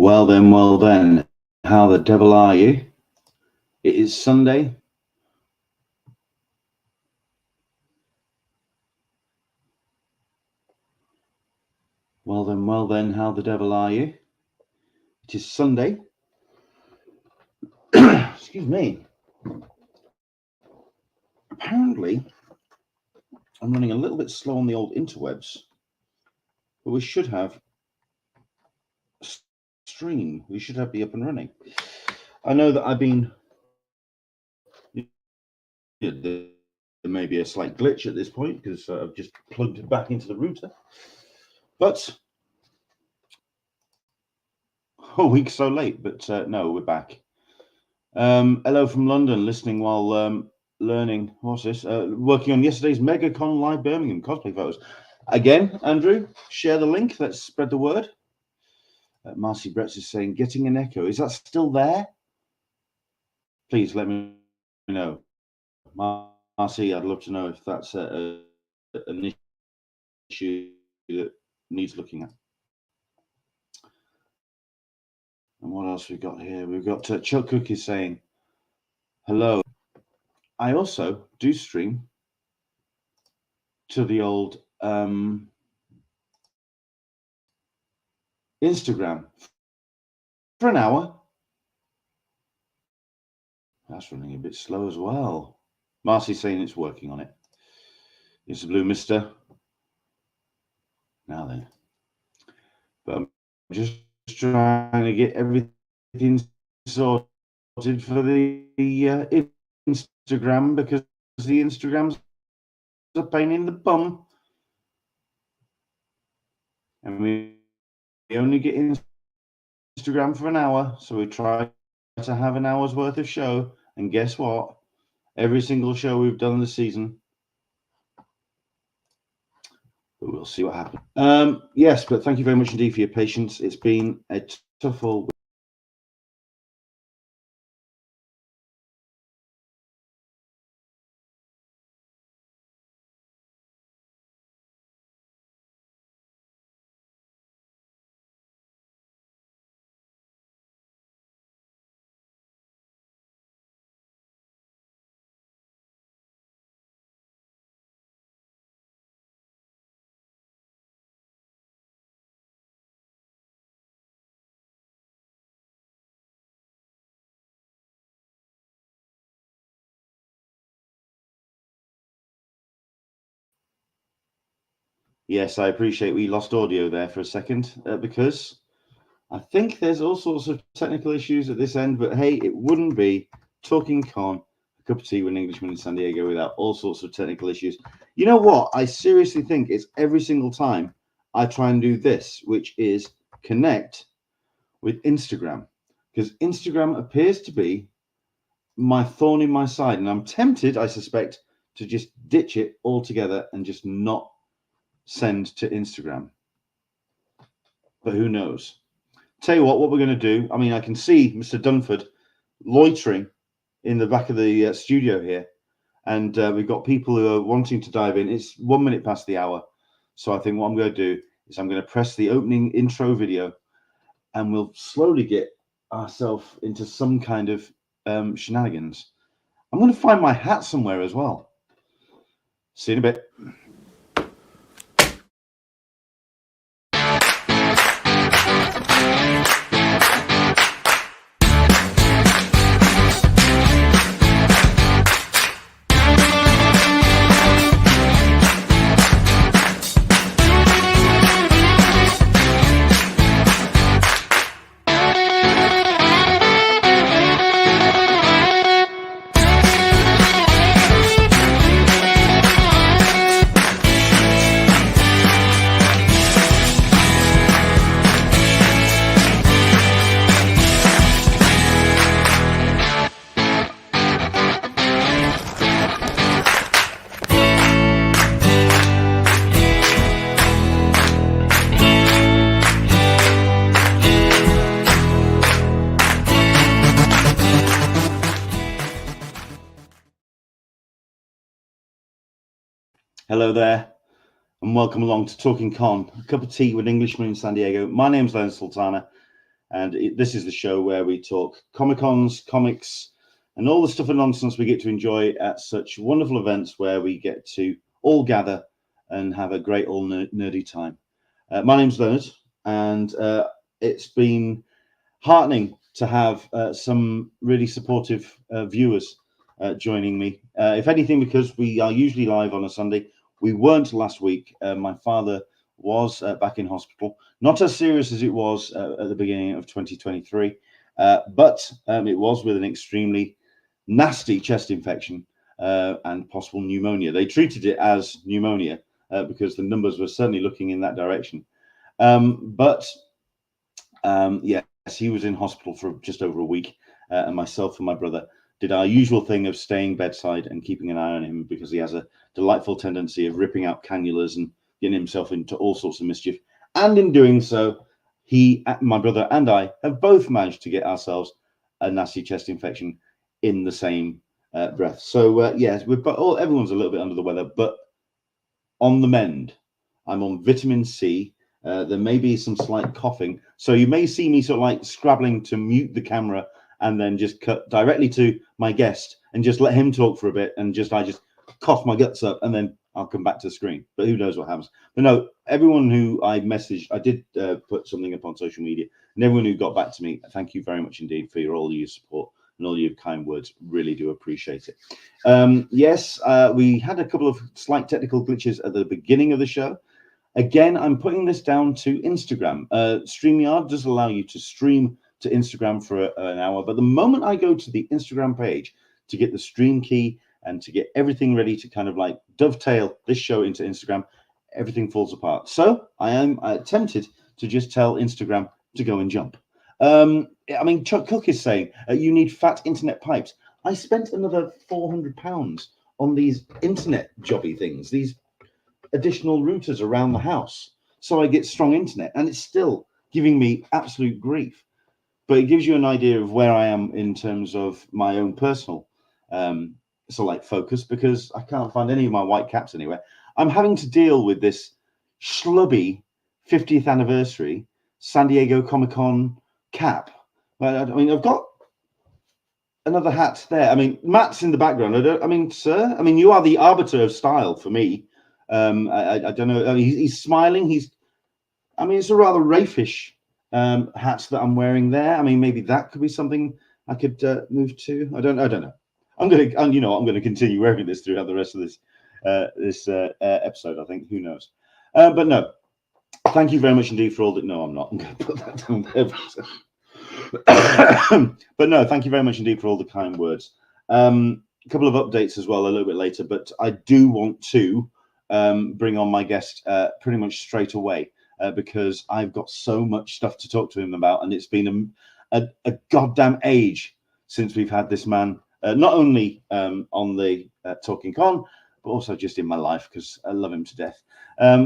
Well then, how the devil are you? It is Sunday. Well then, how the devil are you? It is Sunday. Excuse me. Apparently, I'm running a little bit slow on the old interwebs, but we should have stream. We should be up and running. I know that I've been. There may be a slight glitch at this point because I've just plugged it back into the router, but a week so late. But no, we're back. Hello from London, listening while learning. What's this? Working on yesterday's MegaCon Live Birmingham cosplay photos. Again, Andrew, share the link. Let's spread the word. Marcy Bretts is saying, getting an echo. Is that still there? Please let me know. Marcy, I'd love to know if that's an issue that needs looking at. And what else we got here? We've got Chuck Cookies saying, hello. I also do stream to the old Instagram for an hour. That's running a bit slow as well. Marcy's saying it's working on it. It's a blue mister. Now then. But I'm just trying to get everything sorted for the Instagram, because the Instagram's a pain in the bum. And we only get Instagram for an hour, so we try to have an hour's worth of show. And guess what? Every single show we've done this season. But we'll see what happens. Yes, but thank you very much indeed for your patience. It's been a tough all week. Yes, I appreciate we lost audio there for a second because I think there's all sorts of technical issues at this end. But hey, it wouldn't be Talkin Con, a cup of tea with an Englishman in San Diego, without all sorts of technical issues. You know what? I seriously think it's every single time I try and do this, which is connect with Instagram, because Instagram appears to be my thorn in my side, and I'm tempted, I suspect, to just ditch it altogether and just not send to Instagram. But who knows? Tell you what we're going to do. I mean, I can see Mr. Dunford loitering in the back of the studio here, and we've got people who are wanting to dive in. It's 1 minute past the hour, so I think what I'm going to do is I'm going to press the opening intro video, and we'll slowly get ourselves into some kind of shenanigans. I'm going to find my hat somewhere as well. See you in a bit. Hello there, and welcome along to Talkin Con, a cup of tea with an Englishman in San Diego. My name's Len Sultana, And this is the show where we talk Comic-Cons, comics, and all the stuff and nonsense we get to enjoy at such wonderful events where we get to all gather and have a great all nerdy time. My name's Leonard, and it's been heartening to have some really supportive viewers joining me. If anything, because we are usually live on a Sunday. We weren't last week. My father was back in hospital. Not as serious as it was at the beginning of 2023, but it was with an extremely nasty chest infection and possible pneumonia. They treated it as pneumonia because the numbers were certainly looking in that direction. Yes, he was in hospital for just over a week, and myself and my brother did our usual thing of staying bedside and keeping an eye on him because he has a delightful tendency of ripping out cannulas and getting himself into all sorts of mischief. And in doing so, my brother and I have both managed to get ourselves a nasty chest infection in the same breath. So yes, everyone's a little bit under the weather, but on the mend. I'm on vitamin C. There may be some slight coughing, so you may see me sort of like scrabbling to mute the camera and then just cut directly to my guest and just let him talk for a bit, and I just cough my guts up, and then I'll come back to the screen. But who knows what happens? But no, everyone who I messaged, I did put something up on social media, and everyone who got back to me, thank you very much indeed for all your support and all your kind words. Really do appreciate it. Yes, we had a couple of slight technical glitches at the beginning of the show. Again, I'm putting this down to Instagram. Streamyard does allow you to stream to Instagram for an hour, but the moment I go to the Instagram page to get the stream key and to get everything ready to kind of like dovetail this show into Instagram, everything falls apart. So I am tempted to just tell Instagram to go and jump. I mean, Chuck Cook is saying you need fat internet pipes. I spent another £400 on these internet jobby things, these additional routers around the house, so I get strong internet, and it's still giving me absolute grief. But it gives you an idea of where I am in terms of my own personal focus, because I can't find any of my white caps anywhere. I'm having to deal with this schlubby 50th anniversary San Diego Comic-Con cap. I mean, I've got another hat there. I mean, Matt's in the background. Sir, you are the arbiter of style for me. I don't know. I mean, he's smiling. It's a rather raffish hat that I'm wearing there. I mean, maybe that could be something I could move to. I don't know. I'm gonna continue wearing this throughout the rest of this episode. I think. Who knows? But no. Thank you very much indeed for all that. No, I'm not. I'm going to put that down there. But no, thank you very much indeed for all the kind words. A couple of updates as well a little bit later, but I do want to bring on my guest pretty much straight away because I've got so much stuff to talk to him about, and it's been a goddamn age since we've had this man, not only on the Talkin Con, but also just in my life, because I love him to death.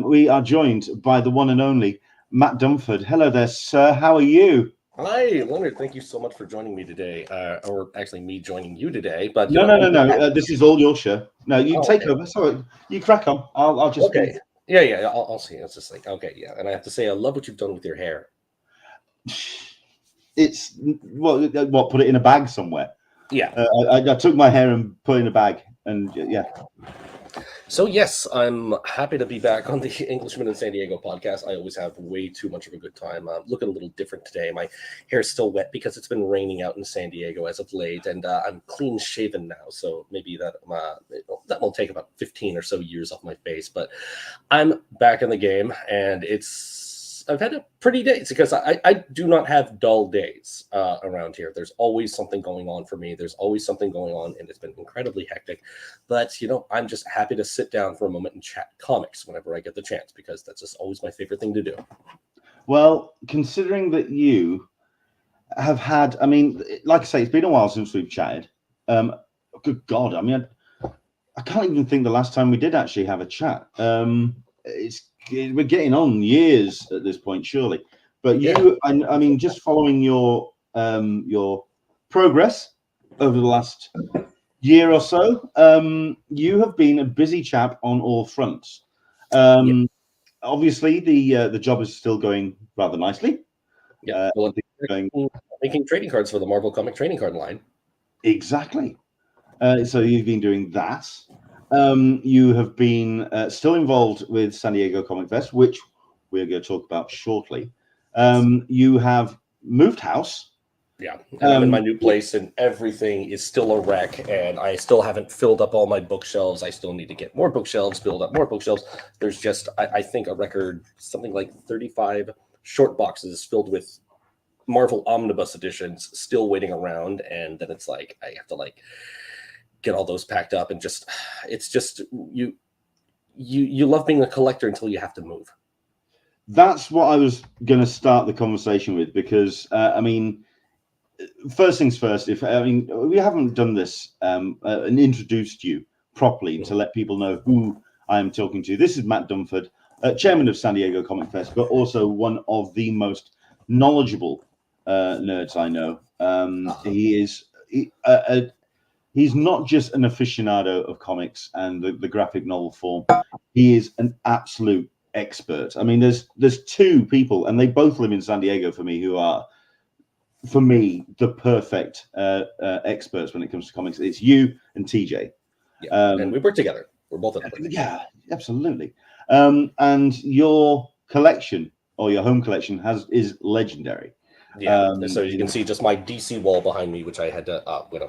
We are joined by the one and only Matt Dunford. Hello there, sir. How are you? Hi, Leonard. Thank you so much for joining me today, or actually me joining you today. But no. This is all your show. No, you take over. Sorry, you crack on. I'll just okay. Yeah. I'll see. It's just like okay, yeah. And I have to say, I love what you've done with your hair. It's what? Put it in a bag somewhere. Yeah. I took my hair and put it in a bag, and yeah. So yes, I'm happy to be back on the Englishman in San Diego podcast. I always have way too much of a good time. I'm looking a little different today. My hair's still wet because it's been raining out in San Diego as of late, and I'm clean shaven now. So maybe that will take about 15 or so years off my face. But I'm back in the game, and I've had a pretty days because I do not have dull days around here. There's always something going on for me. There's always something going on, and it's been incredibly hectic. But, I'm just happy to sit down for a moment and chat comics whenever I get the chance, because that's just always my favorite thing to do. Well, considering that you have had, like I say, it's been a while since we've chatted. Good God, I can't even think the last time we did actually have a chat. We're getting on years at this point, surely. But you, yeah. Just following your progress over the last year or so, you have been a busy chap on all fronts. Obviously, the job is still going rather nicely. Yeah, going, making trading cards for the Marvel comic trading card line. exactly. So you've been doing that. You have been still involved with San Diego Comic Fest, which we're going to talk about shortly. You have moved house. Yeah, and I'm in my new place, and everything is still a wreck, and I still haven't filled up all my bookshelves. I still need to get more bookshelves, build up more bookshelves. There's just, I think, a record, something like 35 short boxes filled with Marvel Omnibus editions still waiting around, and then it's like, I have to, like, get all those packed up, and just, it's just, you love being a collector until you have to move. That's what I was going to start the conversation with, because, I mean, first things first, we haven't done this and introduced you properly to let people know who I am talking to. This is Matt Dunford, chairman of San Diego Comic Fest, but also one of the most knowledgeable nerds I know. He's not just an aficionado of comics and the graphic novel form. He is an absolute expert. I mean, there's two people, and they both live in San Diego for me, who are, for me, the perfect experts when it comes to comics. It's you and TJ. Yeah, and we work together. We're both at it. Yeah, absolutely. And your collection, or your home collection, is legendary. Yeah, so you can see just my DC wall behind me, which I had to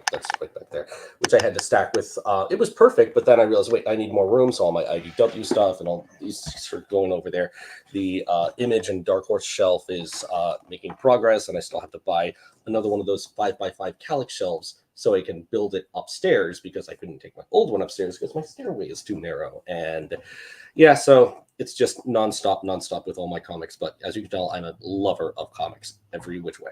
that's right back there, which I had to stack with. It was perfect, but then I realized, wait, I need more room, so all my IDW stuff and all these sort of going over there. The Image and Dark Horse shelf is making progress, and I still have to buy another one of those 5x5 Calyx shelves so I can build it upstairs, because I couldn't take my old one upstairs because my stairway is too narrow. And yeah, so it's just nonstop with all my comics. But as you can tell, I'm a lover of comics every which way.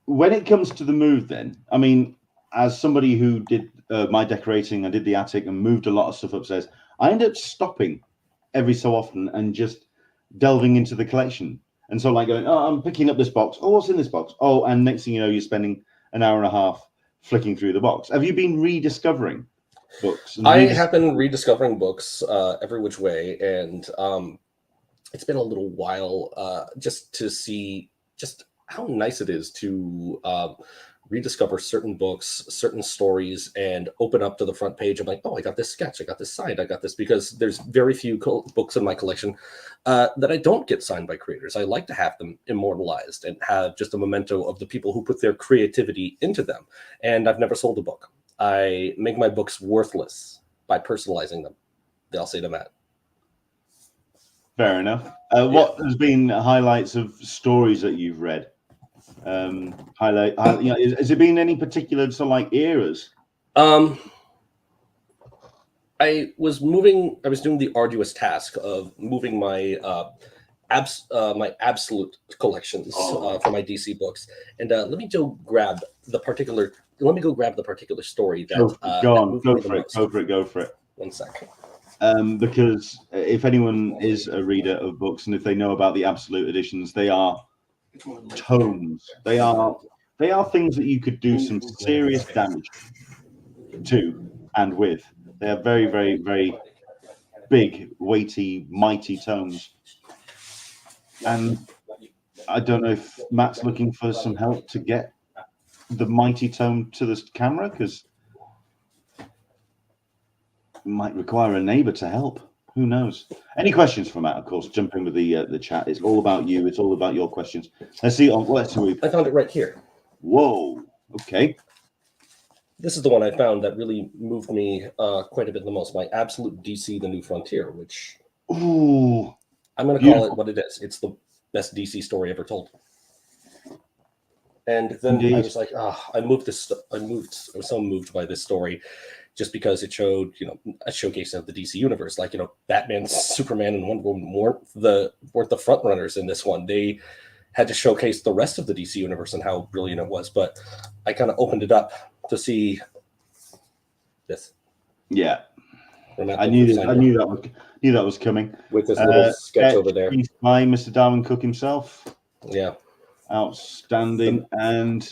When it comes to the move, then, I mean, as somebody who did my decorating, I did the attic and moved a lot of stuff upstairs, I end up stopping every so often and just delving into the collection. And so, like, going, oh, I'm picking up this box. Oh, what's in this box? Oh, and next thing you know, you're spending an hour and a half flicking through the box. Have you been rediscovering books? I have been rediscovering books every which way, and it's been a little while just to see just how nice it is to rediscover certain books, certain stories, and open up to the front page. I'm like, oh, I got this sketch, I got this signed, I got this, because there's very few books in my collection that I don't get signed by creators. I like to have them immortalized and have just a memento of the people who put their creativity into them. And I've never sold a book. I make my books worthless by personalizing them. I'll say to Matt. Fair enough. What has been highlights of stories that you've read? Has it been any particular sort of like eras? I was doing the arduous task of moving my my absolute collections for my DC books, and let me go grab the particular story that Go for it. 1 second. Because if anyone is a reader of books, and if they know about the absolute editions, they are tomes. They are things that you could do some serious damage to and with. They are very, very, very big, weighty, mighty tomes. And I don't know if Matt's looking for some help to get the mighty tome to this camera, because it might require a neighbor to help. Who knows? Any questions from Matt? Of course, jump in with the chat. It's all about you. It's all about your questions. Let's see. I found it right here. Whoa. Okay. This is the one I found that really moved me quite a bit the most. My absolute DC: The New Frontier, which I'm going to call it what it is. It's the best DC story ever told. And then Indeed. I was like, I was so moved by this story, just because it showed, a showcase of the DC universe. Like, Batman, Superman, and Wonder Woman weren't the front runners in this one. They had to showcase the rest of the DC universe and how brilliant it was. But I kind of opened it up to see this. Yeah, I knew that was coming with this little sketch over there by Mr. Darwin Cook himself. Yeah, outstanding and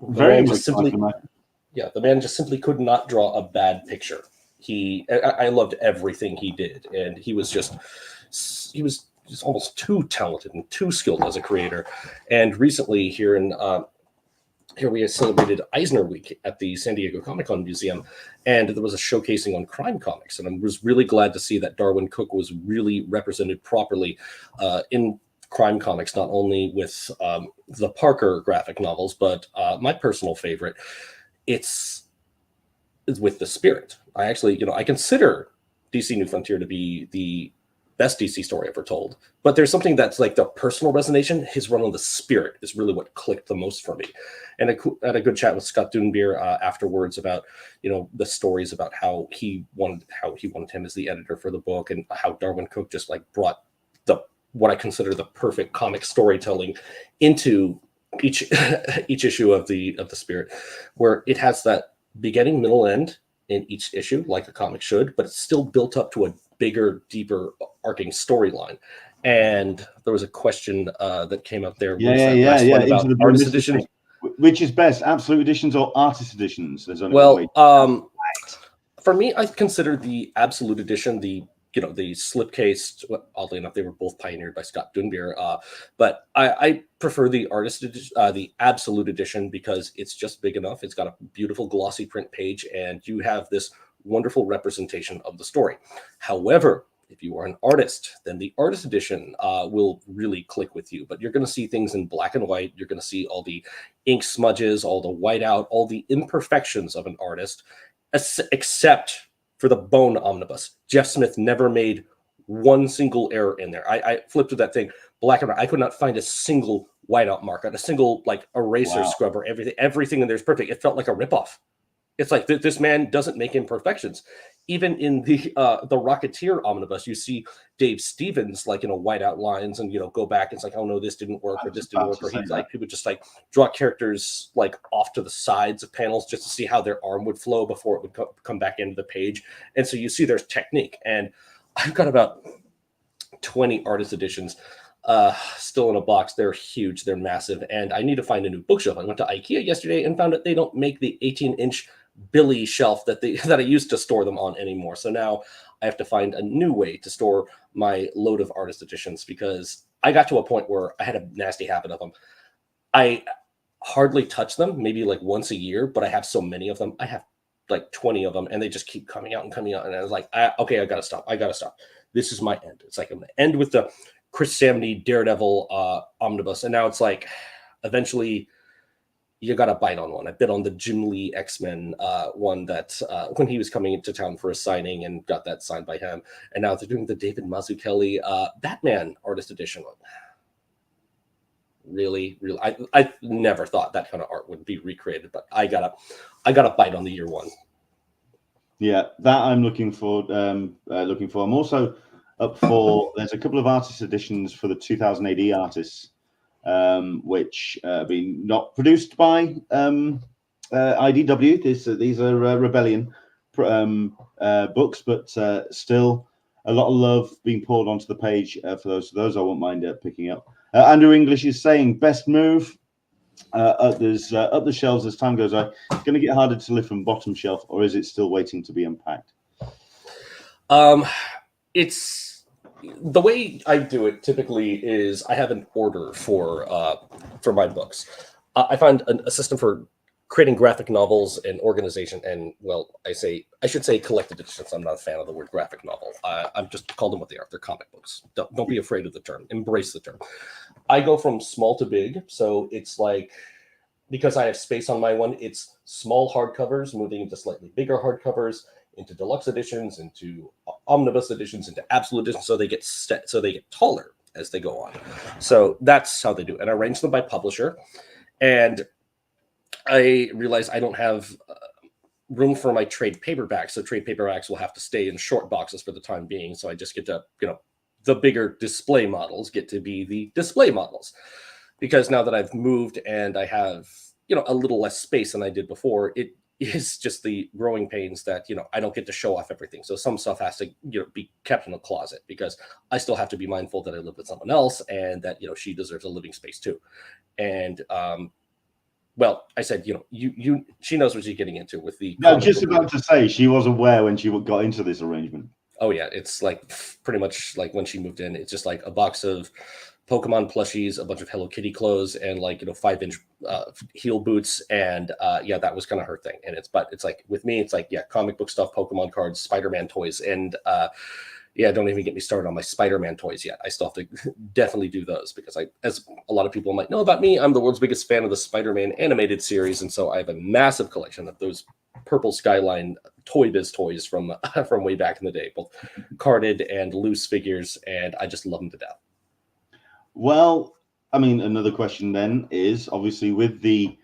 very much the man just simply could not draw a bad picture. I loved everything he did, and he was just almost too talented and too skilled as a creator. And recently here we celebrated Eisner Week at the San Diego Comic-Con Museum, and there was a showcasing on crime comics. And I was really glad to see that Darwin Cook was really represented properly in crime comics, not only with the Parker graphic novels, but my personal favorite, it's with The Spirit. I actually, I consider DC New Frontier to be the best DC story ever told, but there's something that's like the personal resonation. His run on The Spirit is really what clicked the most for me. And I had a good chat with Scott Dunbier afterwards about, the stories about how he wanted him as the editor for the book, and how Darwin Cook just like brought what I consider the perfect comic storytelling into each issue of the Spirit, where it has that beginning, middle, end in each issue, like a comic should, but it's still built up to a bigger, deeper, arcing storyline. And there was a question that came up there. About artist editions. Which is best, absolute editions or artist editions? There's only for me, I consider the absolute edition the slipcase. Oddly enough, they were both pioneered by Scott Dunbier, but I prefer the artist the absolute edition, because it's just big enough. It's got a beautiful glossy print page, and you have this wonderful representation of the story. However, if you are an artist, then the artist edition will really click with you. But you're going to see things in black and white. You're going to see all the ink smudges, all the whiteout, all the imperfections of an artist, except for the Bone Omnibus. Jeff Smith never made one single error in there. I flipped through that thing, black and white. I could not find a single whiteout mark on a single eraser scrubber. Everything in there is perfect. It felt like a ripoff. It's like this man doesn't make imperfections. Even in the Rocketeer Omnibus, you see Dave Stevens whiteout lines, and go back. It's like, oh no, this didn't work, or this didn't work, or he would just draw characters off to the sides of panels just to see how their arm would flow before it would come back into the page. And so you see there's technique. And I've got about 20 artist editions still in a box. They're huge, they're massive, and I need to find a new bookshelf. I went to IKEA yesterday and found that they don't make the 18-inch Billy shelf that I used to store them on anymore. So now I have to find a new way to store my load of artist editions, because I got to a point where I had a nasty habit of them. I hardly touch them, maybe once a year, but I have so many of them. I have 20 of them, and they just keep coming out. And I was like, okay, I gotta stop. This is my end. It's like I'm gonna end with the Chris Samney Daredevil omnibus, and now it's like eventually you got to bite on one. I bit on the Jim Lee X-Men one that when he was coming into town for a signing, and got that signed by him. And now they're doing the David Mazzucchelli Batman artist edition one. Really, I never thought that kind of art would be recreated, but I gotta bite on the year one. Yeah, that I'm looking for. I'm also up for. There's a couple of artist editions for the 2000 AD artists, which have been not produced by IDW. These are Rebellion books, but still a lot of love being poured onto the page for those. Those I won't mind picking up. Andrew English is saying best move up the shelves as time goes on. It's going to get harder to lift from bottom shelf, or is it still waiting to be unpacked? It's the way I do it typically is I have an order for my books. I find a system for creating graphic novels and organization, and I should say collected editions. I'm not a fan of the word graphic novel. I'm just call them what they are. They're comic books. Don't be afraid of the term. Embrace the term. I go from small to big, so it's because I have space on my one, it's small hardcovers moving into slightly bigger hardcovers, into deluxe editions, into omnibus editions, into absolute editions, so they get taller as they go on. So that's how they do it. And I arrange them by publisher, and I realize I don't have room for my trade paperbacks, so trade paperbacks will have to stay in short boxes for the time being. So I just get to, the bigger display models get to be the display models, because now that I've moved and I have, a little less space than I did before, it is just the growing pains that, I don't get to show off everything. So some stuff has to, be kept in a closet, because I still have to be mindful that I live with someone else, and that, she deserves a living space too. And, I said, she knows what she's getting into with the. No, just about to say she was aware when she got into this arrangement. Oh yeah, it's like pretty much like when she moved in, it's just like a box of Pokemon plushies, a bunch of Hello Kitty clothes, and like 5-inch heel boots, and yeah, that was kind of her thing. And it's like with me, it's like yeah, comic book stuff, Pokemon cards, Spider-Man toys, and yeah, don't even get me started on my Spider-Man toys yet. I still have to definitely do those because as a lot of people might know about me, I'm the world's biggest fan of the Spider-Man animated series, and so I have a massive collection of those Purple Skyline Toy Biz toys from from way back in the day, both carded and loose figures, and I just love them to death. Well, I mean, another question then is obviously with the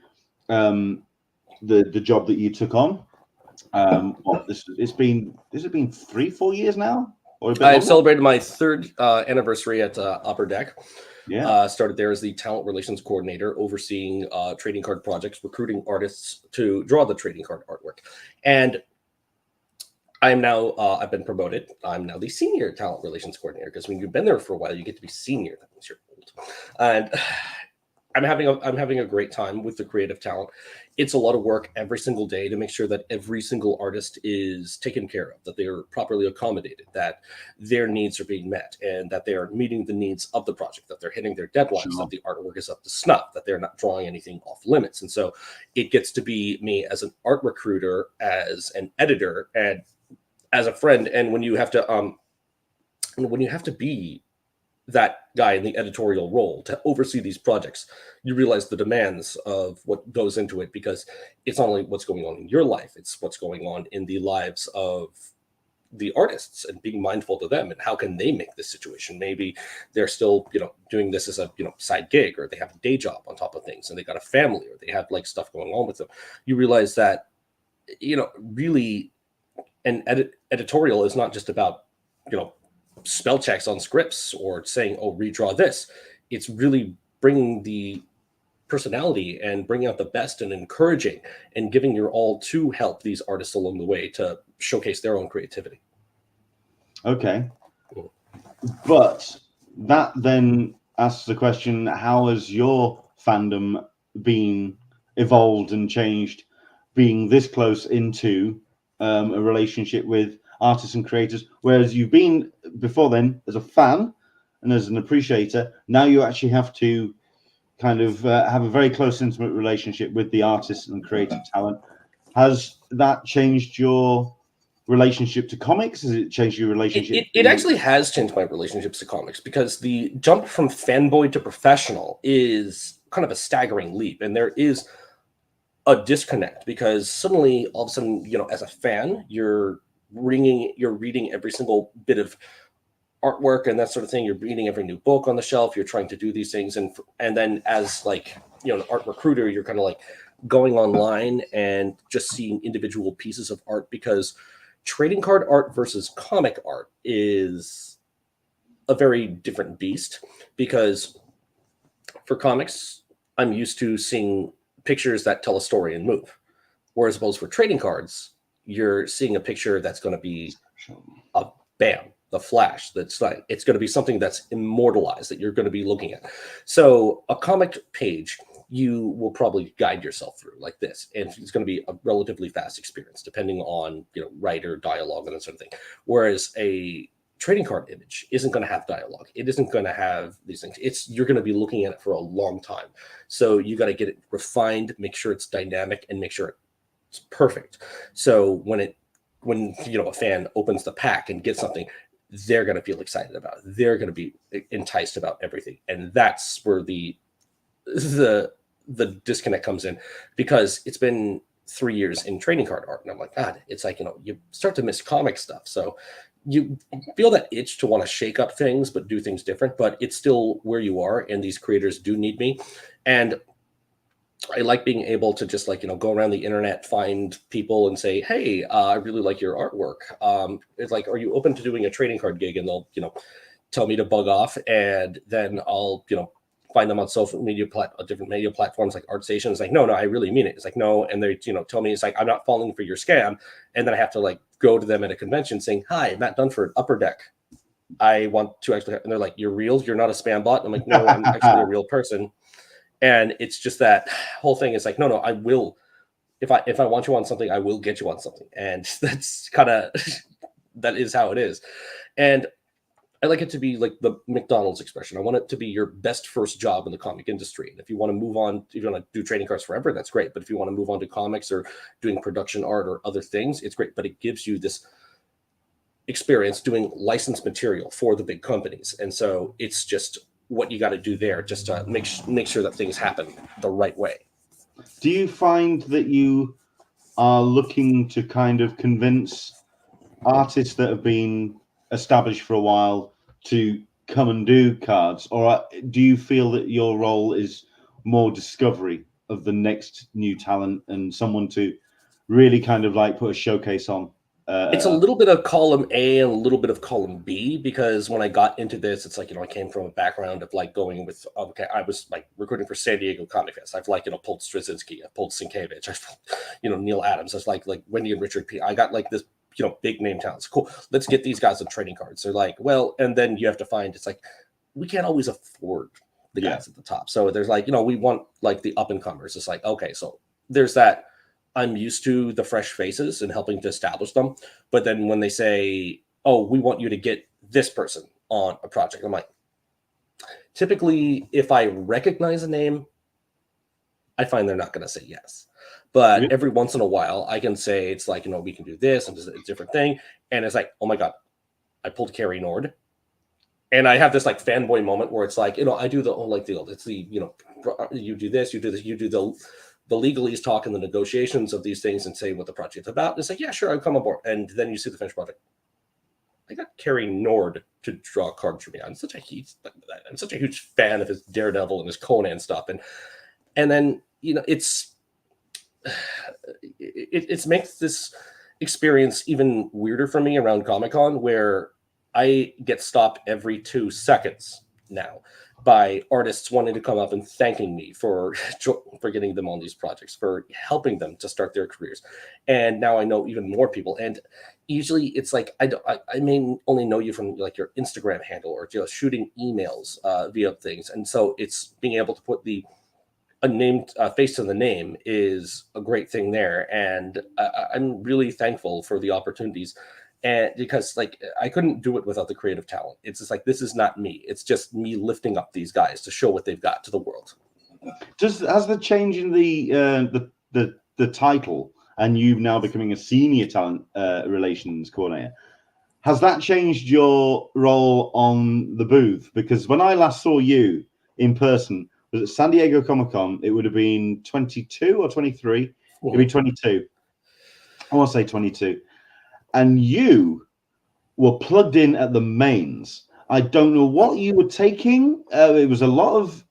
job that you took on. Has it been 3-4 years now? Or a bit I've longer? celebrated my third anniversary at Upper Deck. Yeah. Started there as the talent relations coordinator, overseeing trading card projects, recruiting artists to draw the trading card artwork. And I am now, I've been promoted. I'm now the senior talent relations coordinator, because when you've been there for a while, you get to be senior. That means you're old. And I'm having a great time with the creative talent. It's a lot of work every single day to make sure that every single artist is taken care of, that they are properly accommodated, that their needs are being met, and that they are meeting the needs of the project, that they're hitting their deadlines, Sure. that the artwork is up to snuff, that they're not drawing anything off limits. And so it gets to be me as an art recruiter, as an editor, and as a friend. And when you have to be that guy in the editorial role to oversee these projects, you realize the demands of what goes into it, because it's not only what's going on in your life, it's what's going on in the lives of the artists, and being mindful to them and how can they make this situation. Maybe they're still doing this as a side gig, or they have a day job on top of things, and they got a family, or they have like stuff going on with them. You realize that really an editorial is not just about spell checks on scripts or saying, oh, redraw this. It's really bringing the personality and bringing out the best, and encouraging and giving your all to help these artists along the way to showcase their own creativity. Okay. But that then asks the question, how has your fandom been evolved and changed, being this close into a relationship with artists and creators, whereas you've been before then as a fan and as an appreciator? Now you actually have to kind of have a very close, intimate relationship with the artists and creative talent. Has that changed your relationship to comics? Has it changed your relationship? It actually has changed my relationships to comics, because the jump from fanboy to professional is kind of a staggering leap, and there is a disconnect, because suddenly all of a sudden, as a fan, you're reading every single bit of artwork and that sort of thing. You're reading every new book on the shelf. You're trying to do these things, and then as like an art recruiter, you're kind of like going online and just seeing individual pieces of art, because trading card art versus comic art is a very different beast. Because for comics, I'm used to seeing pictures that tell a story and move, whereas opposed for trading cards, you're seeing a picture that's going to be a bam, the flash. That's like, it's going to be something that's immortalized that you're going to be looking at. So a comic page, you will probably guide yourself through like this, and it's going to be a relatively fast experience, depending on writer, dialogue, and that sort of thing. Whereas a trading card image isn't going to have dialogue. It isn't going to have these things. You're going to be looking at it for a long time. So you got to get it refined, make sure it's dynamic, and make sure it's perfect. So when a fan opens the pack and gets something, they're going to feel excited about it. They're going to be enticed about everything. And that's where the disconnect comes in, because it's been 3 years in trading card art, and I'm like, God, it's like, you start to miss comic stuff. So you feel that itch to want to shake up things, but do things different, but it's still where you are. And these creators do need me. And I like being able to just go around the internet, find people and say, hey, I really like your artwork. It's like, are you open to doing a trading card gig? And they'll, tell me to bug off. And then I'll, find them on social media, different media platforms like ArtStation. It's like, no, I really mean it. It's like, no. And they, tell me, it's like, I'm not falling for your scam. And then I have to go to them at a convention saying, hi, Matt Dunford, Upper Deck. I want to actually, and they're like, you're real? You're not a spam bot? And I'm like, no, I'm actually a real person. And it's just that whole thing is like, no, I will. If I want you on something, I will get you on something. And that's kind of that is how it is. And I like it to be like the McDonald's expression. I want it to be your best first job in the comic industry. And if you want to move on, if you want to do trading cards forever, that's great. But if you want to move on to comics or doing production art or other things, it's great. But it gives you this experience doing licensed material for the big companies. And so it's just what you got to do there just to make sure that things happen the right way. Do you find that you are looking to kind of convince artists that have been established for a while to come and do cards, or do you feel that your role is more discovery of the next new talent and someone to really kind of like put a showcase on? It's a little bit of column A and a little bit of column B, because when I got into this, it's like, I came from a background of like going with, okay, I was like recruiting for San Diego Comic Fest. I've like, pulled Straczynski, I've pulled Sienkiewicz, I've pulled, Neil Adams. I was like Wendy and Richard P. I got like this, big name talents. Cool. Let's get these guys on trading cards. They're like, well, and then you have to find, it's like, we can't always afford the guys at the top. So there's like, we want like the up and comers. It's like, okay, so there's that. I'm used to the fresh faces and helping to establish them. But then when they say, oh, we want you to get this person on a project, I'm like, typically, if I recognize a name, I find they're not going to say yes. But every once in a while, I can say, it's like, we can do this and it's a different thing. And it's like, oh my God, I pulled Carrie Nord. And I have this like fanboy moment where it's like, I do the, it's the, you do this, you do the legalese talk and the negotiations of these things and say what the project's about. And it's like, yeah, sure, I'll come aboard. And then you see the finished project. I got Carrie Nord to draw cards for me. I'm such a huge fan of his Daredevil and his Conan stuff. And then, it makes this experience even weirder for me around Comic-Con, where I get stopped every 2 seconds now by artists wanting to come up and thanking me for getting them on these projects, for helping them to start their careers. And now I know even more people. And usually it's like, I may only know you from like your Instagram handle or shooting emails via things. And so it's being able to put a named face to the name is a great thing there. And I'm really thankful for the opportunities. And because like I couldn't do it without the creative talent. It's just like, this is not me. It's just me lifting up these guys to show what they've got to the world. Has the change in the title and you now becoming a senior talent relations coordinator, has that changed your role on the booth? Because when I last saw you in person, was at San Diego Comic-Con, it would have been 22 or 23. It'd be 22. I want to say 22. And you were plugged in at the mains. I don't know what you were taking. It was a lot of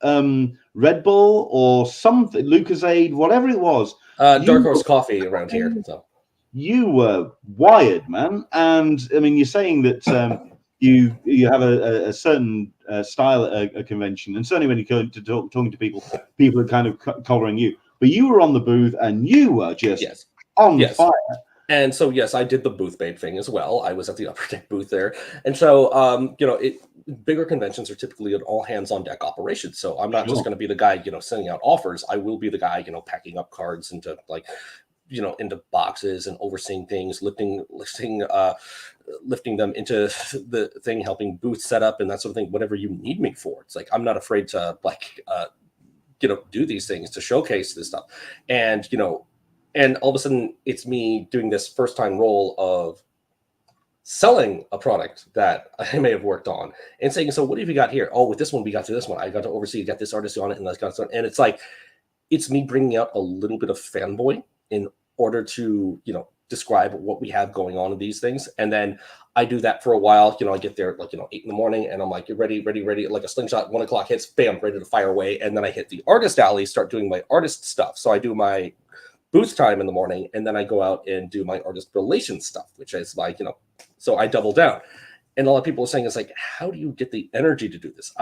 Red Bull or something, Lucozade, whatever it was. Dark Horse coffee around here. So you were wired, man. And I mean, you're saying that you have a certain style at a convention, and certainly when you go to talking to people are kind of collaring you. But you were on the booth, and you were just on fire. And so, yes, I did the booth babe thing as well. I was at the upper deck booth there. And so, bigger conventions are typically an all hands on deck operation. So I'm not just going to be the guy, sending out offers. I will be the guy, packing up cards into into boxes and overseeing things, lifting them into the thing, helping booth set up and that sort of thing, whatever you need me for. It's like, I'm not afraid to do these things to showcase this stuff. And, and all of a sudden, it's me doing this first-time role of selling a product that I may have worked on and saying, so what have you got here? Oh, with this one, we got to this one. I got to oversee, got this artist on it, and that's got and it's like, it's me bringing out a little bit of fanboy in order to, describe what we have going on in these things. And then I do that for a while. I get there like, 8 in the morning and I'm like, you're ready, like a slingshot, 1 o'clock hits, bam, ready to fire away. And then I hit the artist alley, start doing my artist stuff. So I do my booth time in the morning, and then I go out and do my artist relations stuff, which is like, so I double down. And a lot of people are saying, it's like, how do you get the energy to do this?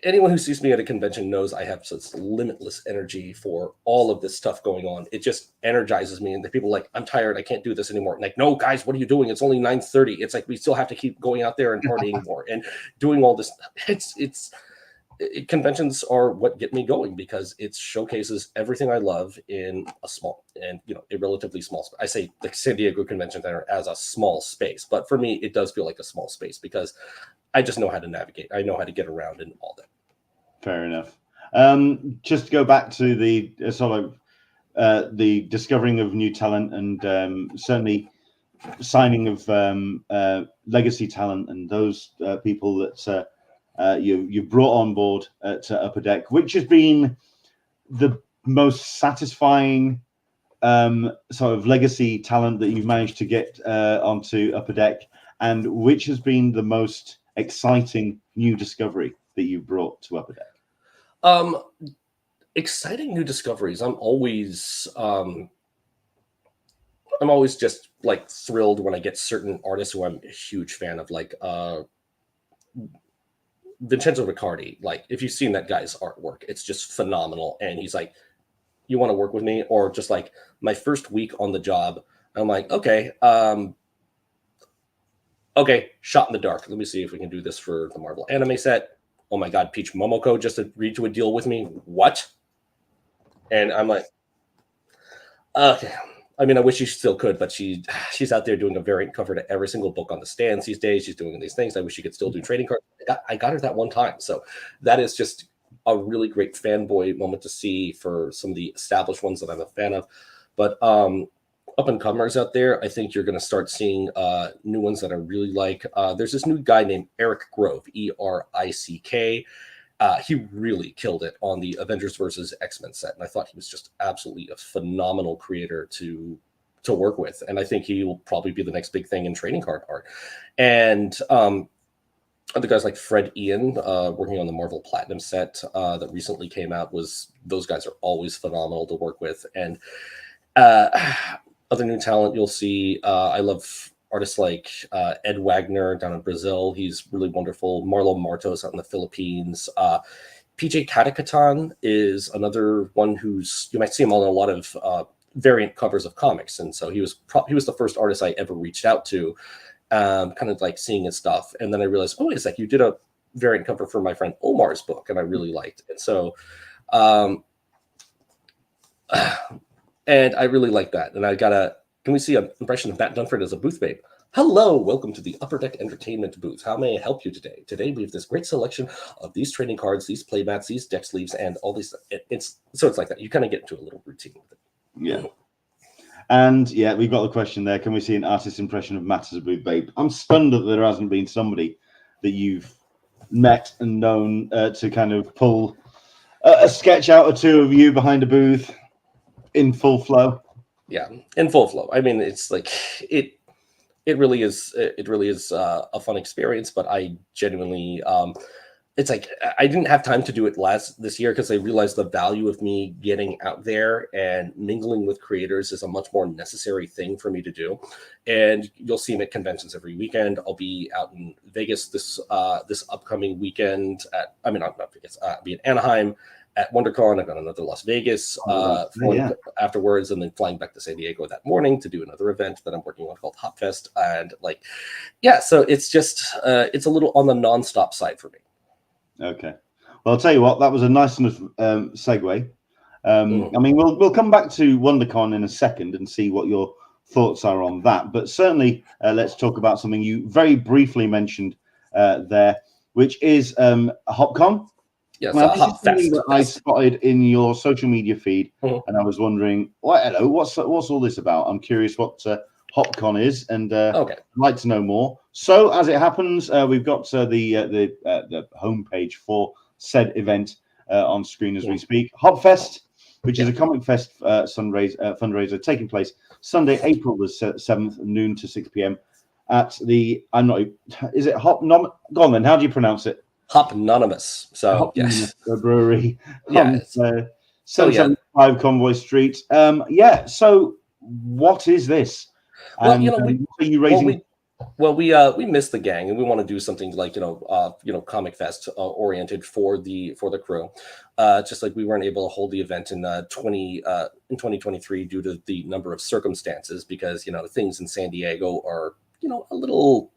Anyone who sees me at a convention knows I have such limitless energy for all of this stuff going on. It just energizes me. And the people are like, I'm tired, I can't do this anymore. And like, no, guys, what are you doing? It's only 9:30. It's like, we still have to keep going out there and partying more and doing all this. conventions are what get me going because it showcases everything I love in a small and a relatively small space. I say the San Diego Convention Center as a small space, but for me, it does feel like a small space because I just know how to navigate. I know how to get around and all that. Fair enough. Just to go back to the the discovering of new talent and certainly signing of legacy talent and those people that you brought on board to Upper Deck, which has been the most satisfying sort of legacy talent that you've managed to get onto Upper Deck, and which has been the most exciting new discovery that you've brought to Upper Deck? Exciting new discoveries. I'm always just like thrilled when I get certain artists who I'm a huge fan of, like Vincenzo Riccardi. Like, if you've seen that guy's artwork, it's just phenomenal. And he's like, you want to work with me? Or just like my first week on the job, I'm like, okay, shot in the dark. Let me see if we can do this for the Marvel anime set. Oh my God, Peach Momoko just agreed to a deal with me. What? And I'm like, okay. I mean, I wish she still could, but she's out there doing a variant cover to every single book on the stands these days. She's doing these things. I wish she could still do trading cards. I got her that one time. So that is just a really great fanboy moment to see for some of the established ones that I'm a fan of. But up and comers out there, I think you're going to start seeing new ones that I really like. There's this new guy named Eric Grove, Erick. He really killed it on the Avengers versus X-Men set, and I thought he was just absolutely a phenomenal creator to work with. And I think he will probably be the next big thing in trading card art. And other guys like Fred Ian, working on the Marvel Platinum set that recently came out, those guys are always phenomenal to work with. And other new talent you'll see, I love artists like Ed Wagner down in Brazil. He's really wonderful. Marlo Martos out in the Philippines. PJ Katakatan is another one you might see him on a lot of variant covers of comics. And so he was the first artist I ever reached out to, kind of like seeing his stuff. And then I realized, oh, it's like you did a variant cover for my friend Omar's book, and I really liked it. And so, and I really like that. And can we see an impression of Matt Dunford as a booth babe? Hello, welcome to the Upper Deck Entertainment booth. How may I help you today? Today we have this great selection of these trading cards, these playmats, these deck sleeves, and all these. It's like that. You kind of get into a little routine with it. Yeah. And yeah, we've got the question there. Can we see an artist's impression of Matt as a booth babe? I'm stunned that there hasn't been somebody that you've met and known to kind of pull a sketch out or two of you behind a booth in full flow. Yeah, in full flow. I mean, it's like it really is a fun experience, but I genuinely it's like I didn't have time to do it this year because I realized the value of me getting out there and mingling with creators is a much more necessary thing for me to do. And you'll see me at conventions every weekend. I'll be out in Vegas this upcoming weekend not Vegas. I'll be in Anaheim at WonderCon. I've got another Las Vegas afterwards, and then flying back to San Diego that morning to do another event that I'm working on called Hopfest. And so it's just it's a little on the nonstop side for me. Okay. Well, I'll tell you what, that was a nice enough segue. I mean, we'll come back to WonderCon in a second and see what your thoughts are on that. But certainly, let's talk about something you very briefly mentioned there, which is HopCon. Yes, something that I spotted in your social media feed, and I was wondering, what's all this about? I'm curious what HopCon is, and I'd like to know more. So, as it happens, we've got the homepage for said event on screen as we speak. Hopfest, which is a Comic Fest fundraiser taking place Sunday, April the 7th, noon to 6 p.m. at the is it Hop? Go on then. How do you pronounce it? Hopnonymous. So yes, the brewery. Yeah. 775 Convoy Street. So what is this? Well, what are you raising? We missed the gang, and we want to do something like Comic Fest oriented for the crew. Just like we weren't able to hold the event in 2023 due to the number of circumstances, because things in San Diego are a little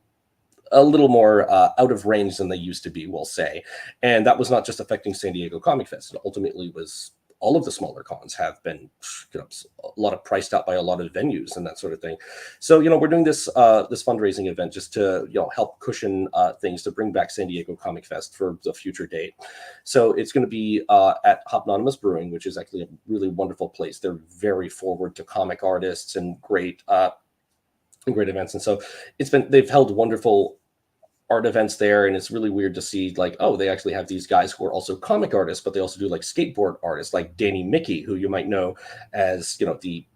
a little more out of range than they used to be, we'll say. And that was not just affecting San Diego Comic Fest. It ultimately was all of the smaller cons have been, you know, a lot of priced out by a lot of venues and that sort of thing. So, you know, we're doing this this fundraising event just to, you know, help cushion things to bring back San Diego Comic Fest for the future date. So it's going to be at Hopnonymous Brewing, which is actually a really wonderful place. They're very forward to comic artists and great events. And so they've held wonderful art events there, and it's really weird to see, like, oh, they actually have these guys who are also comic artists, but they also do like skateboard artists, like Danny Mickey, who you might know as, you know, he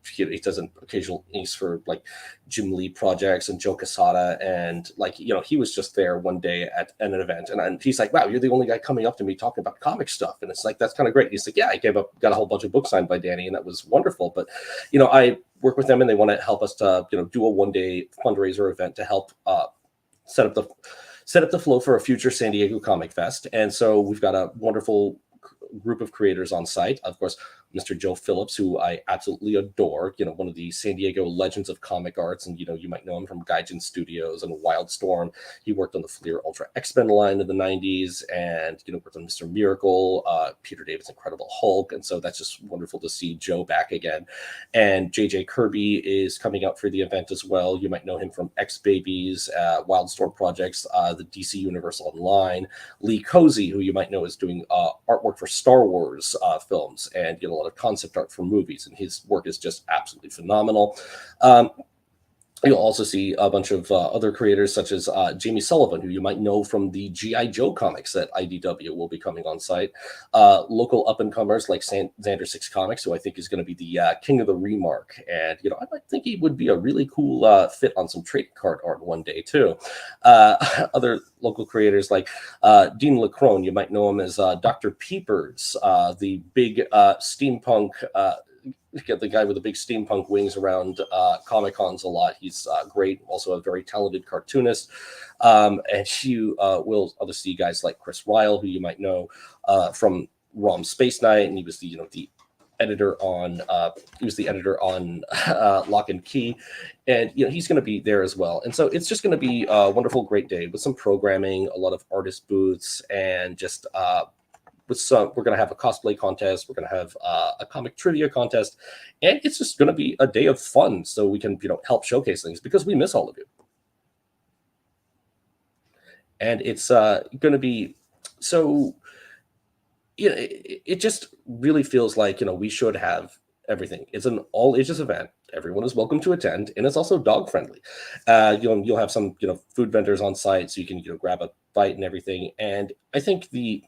does an occasional inks for like Jim Lee projects and Joe Quesada, and like, you know, he was just there one day at an event, and he's like, wow, you're the only guy coming up to me talking about comic stuff, and it's like, that's kind of great. He's like, yeah, I got a whole bunch of books signed by Danny, and that was wonderful. But, you know, I work with them, and they want to help us to, you know, do a one-day fundraiser event to help set up the flow for a future San Diego Comic Fest. And so we've got a wonderful group of creators on site. Of course, Mr. Joe Phillips, who I absolutely adore, you know, one of the San Diego legends of comic arts. And, you know, you might know him from Gaijin Studios and Wildstorm. He worked on the Fleer Ultra X-Men line in the 90s, and, you know, worked on Mr. Miracle, Peter David's Incredible Hulk. And so that's just wonderful to see Joe back again. And JJ Kirby is coming out for the event as well. You might know him from X-Babies, Wildstorm projects, the DC Universe Online. Lee Cozy, who you might know is doing artwork for Star Wars films, and, you know, a lot of concept art for movies, and his work is just absolutely phenomenal. You'll also see a bunch of other creators, such as Jamie Sullivan, who you might know from the G.I. Joe comics that IDW will be coming on site. Local up-and-comers like Xander 6 Comics, who I think is going to be the king of the remark. And, you know, I might think he would be a really cool fit on some trading card art one day, too. Other local creators like Dean Lacrone, you might know him as Dr. Peepers, the big steampunk the guy with the big steampunk wings around Comic Cons a lot. He's great, also a very talented cartoonist. And you will other see guys like Chris Ryle, who you might know from ROM Space Knight, and he was the editor on Lock and Key, and, you know, he's going to be there as well. And so it's just going to be a wonderful, great day with some programming, a lot of artist booths, and just we're going to have a cosplay contest. We're going to have a comic trivia contest, and it's just going to be a day of fun, so we can, you know, help showcase things, because we miss all of you. And it's going to be so, you know, it just really feels like, you know, we should have everything. It's an all ages event. Everyone is welcome to attend, and it's also dog friendly. You'll have some, you know, food vendors on site, so you can, you know, grab a bite and everything. And I think the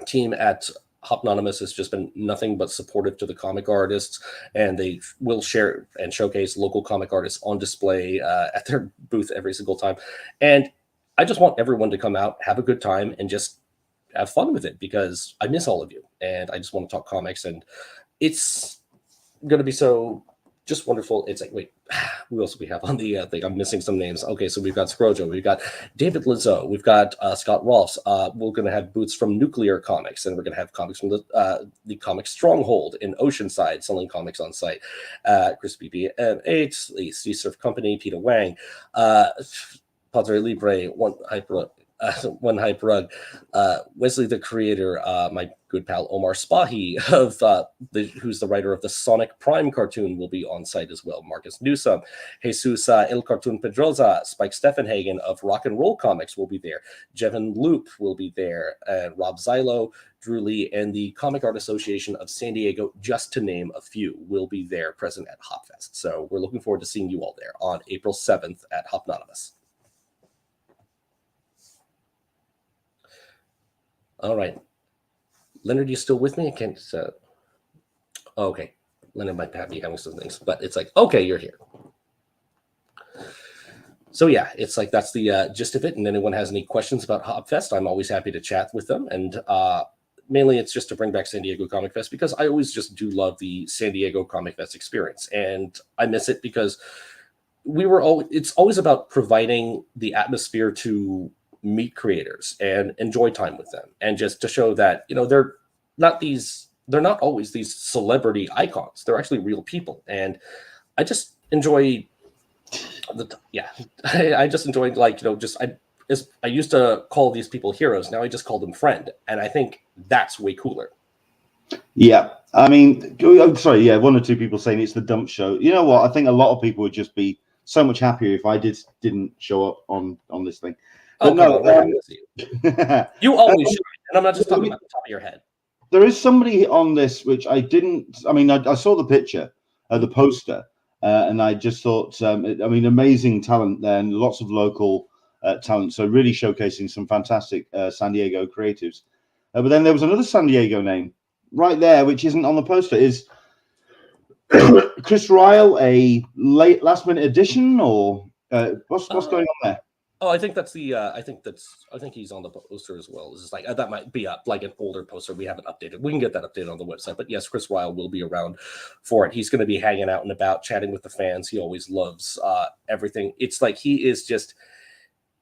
team at Hopnonymous has just been nothing but supportive to the comic artists, and they will share and showcase local comic artists on display at their booth every single time. And I just want everyone to come out, have a good time, and just have fun with it, because I miss all of you, and I just want to talk comics, and it's going to be so just wonderful. It's like, wait, who else do we have on the thing? I'm missing some names. Okay, so we've got Scrojo, we've got David Lizzo, we've got Scott Rolfs. We're going to have booths from Nuclear Comics, and we're going to have comics from the Comic Stronghold in Oceanside selling comics on site. Chris BB8, the Sea Surf Company, Peter Wang, Padre Libre, One Hype Rug, Wesley the Creator, my good pal Omar Spahi, who's the writer of the Sonic Prime cartoon, will be on site as well. Marcus Newsom, Jesus El Cartoon Pedroza, Spike Steffenhagen of Rock and Roll Comics will be there. Jevin Loop will be there, and Rob Zylo, Drew Lee, and the Comic Art Association of San Diego, just to name a few, will be there present at HopFest. So we're looking forward to seeing you all there on April 7th at Hopnonymous. All right. Leonard, you still with me? I can't. Okay. Leonard might be having some things, but it's like, okay, you're here. So yeah, it's like, that's the gist of it. And anyone has any questions about HopFest, I'm always happy to chat with them. And mainly it's just to bring back San Diego Comic Fest, because I always just do love the San Diego Comic Fest experience. And I miss it because it's always about providing the atmosphere to meet creators and enjoy time with them, and just to show that, you know, they're not always these celebrity icons. They're actually real people, and I just enjoy Yeah, I just enjoyed, like, I used to call these people heroes. Now I just call them friend, and I think that's way cooler. Yeah, I mean, I'm sorry, yeah, one or two people saying it's the dump show. You know what? I think a lot of people would just be so much happier if I didn't show up on this thing. But no, you always should, and I'm not just talking about the top of your head. There is somebody on this which I didn't. I mean, I saw the picture, the poster, and I just thought, I mean, amazing talent there, and lots of local talent. So really showcasing some fantastic San Diego creatives. But then there was another San Diego name right there, which isn't on the poster. Is Chris Ryle a last minute addition, or what's going on there? Oh, I think that's the. I think he's on the poster as well. It's just like that might be like an older poster we haven't updated. We can get that updated on the website. But yes, Chris Ryle will be around for it. He's going to be hanging out and about, chatting with the fans. He always loves everything. It's like he is just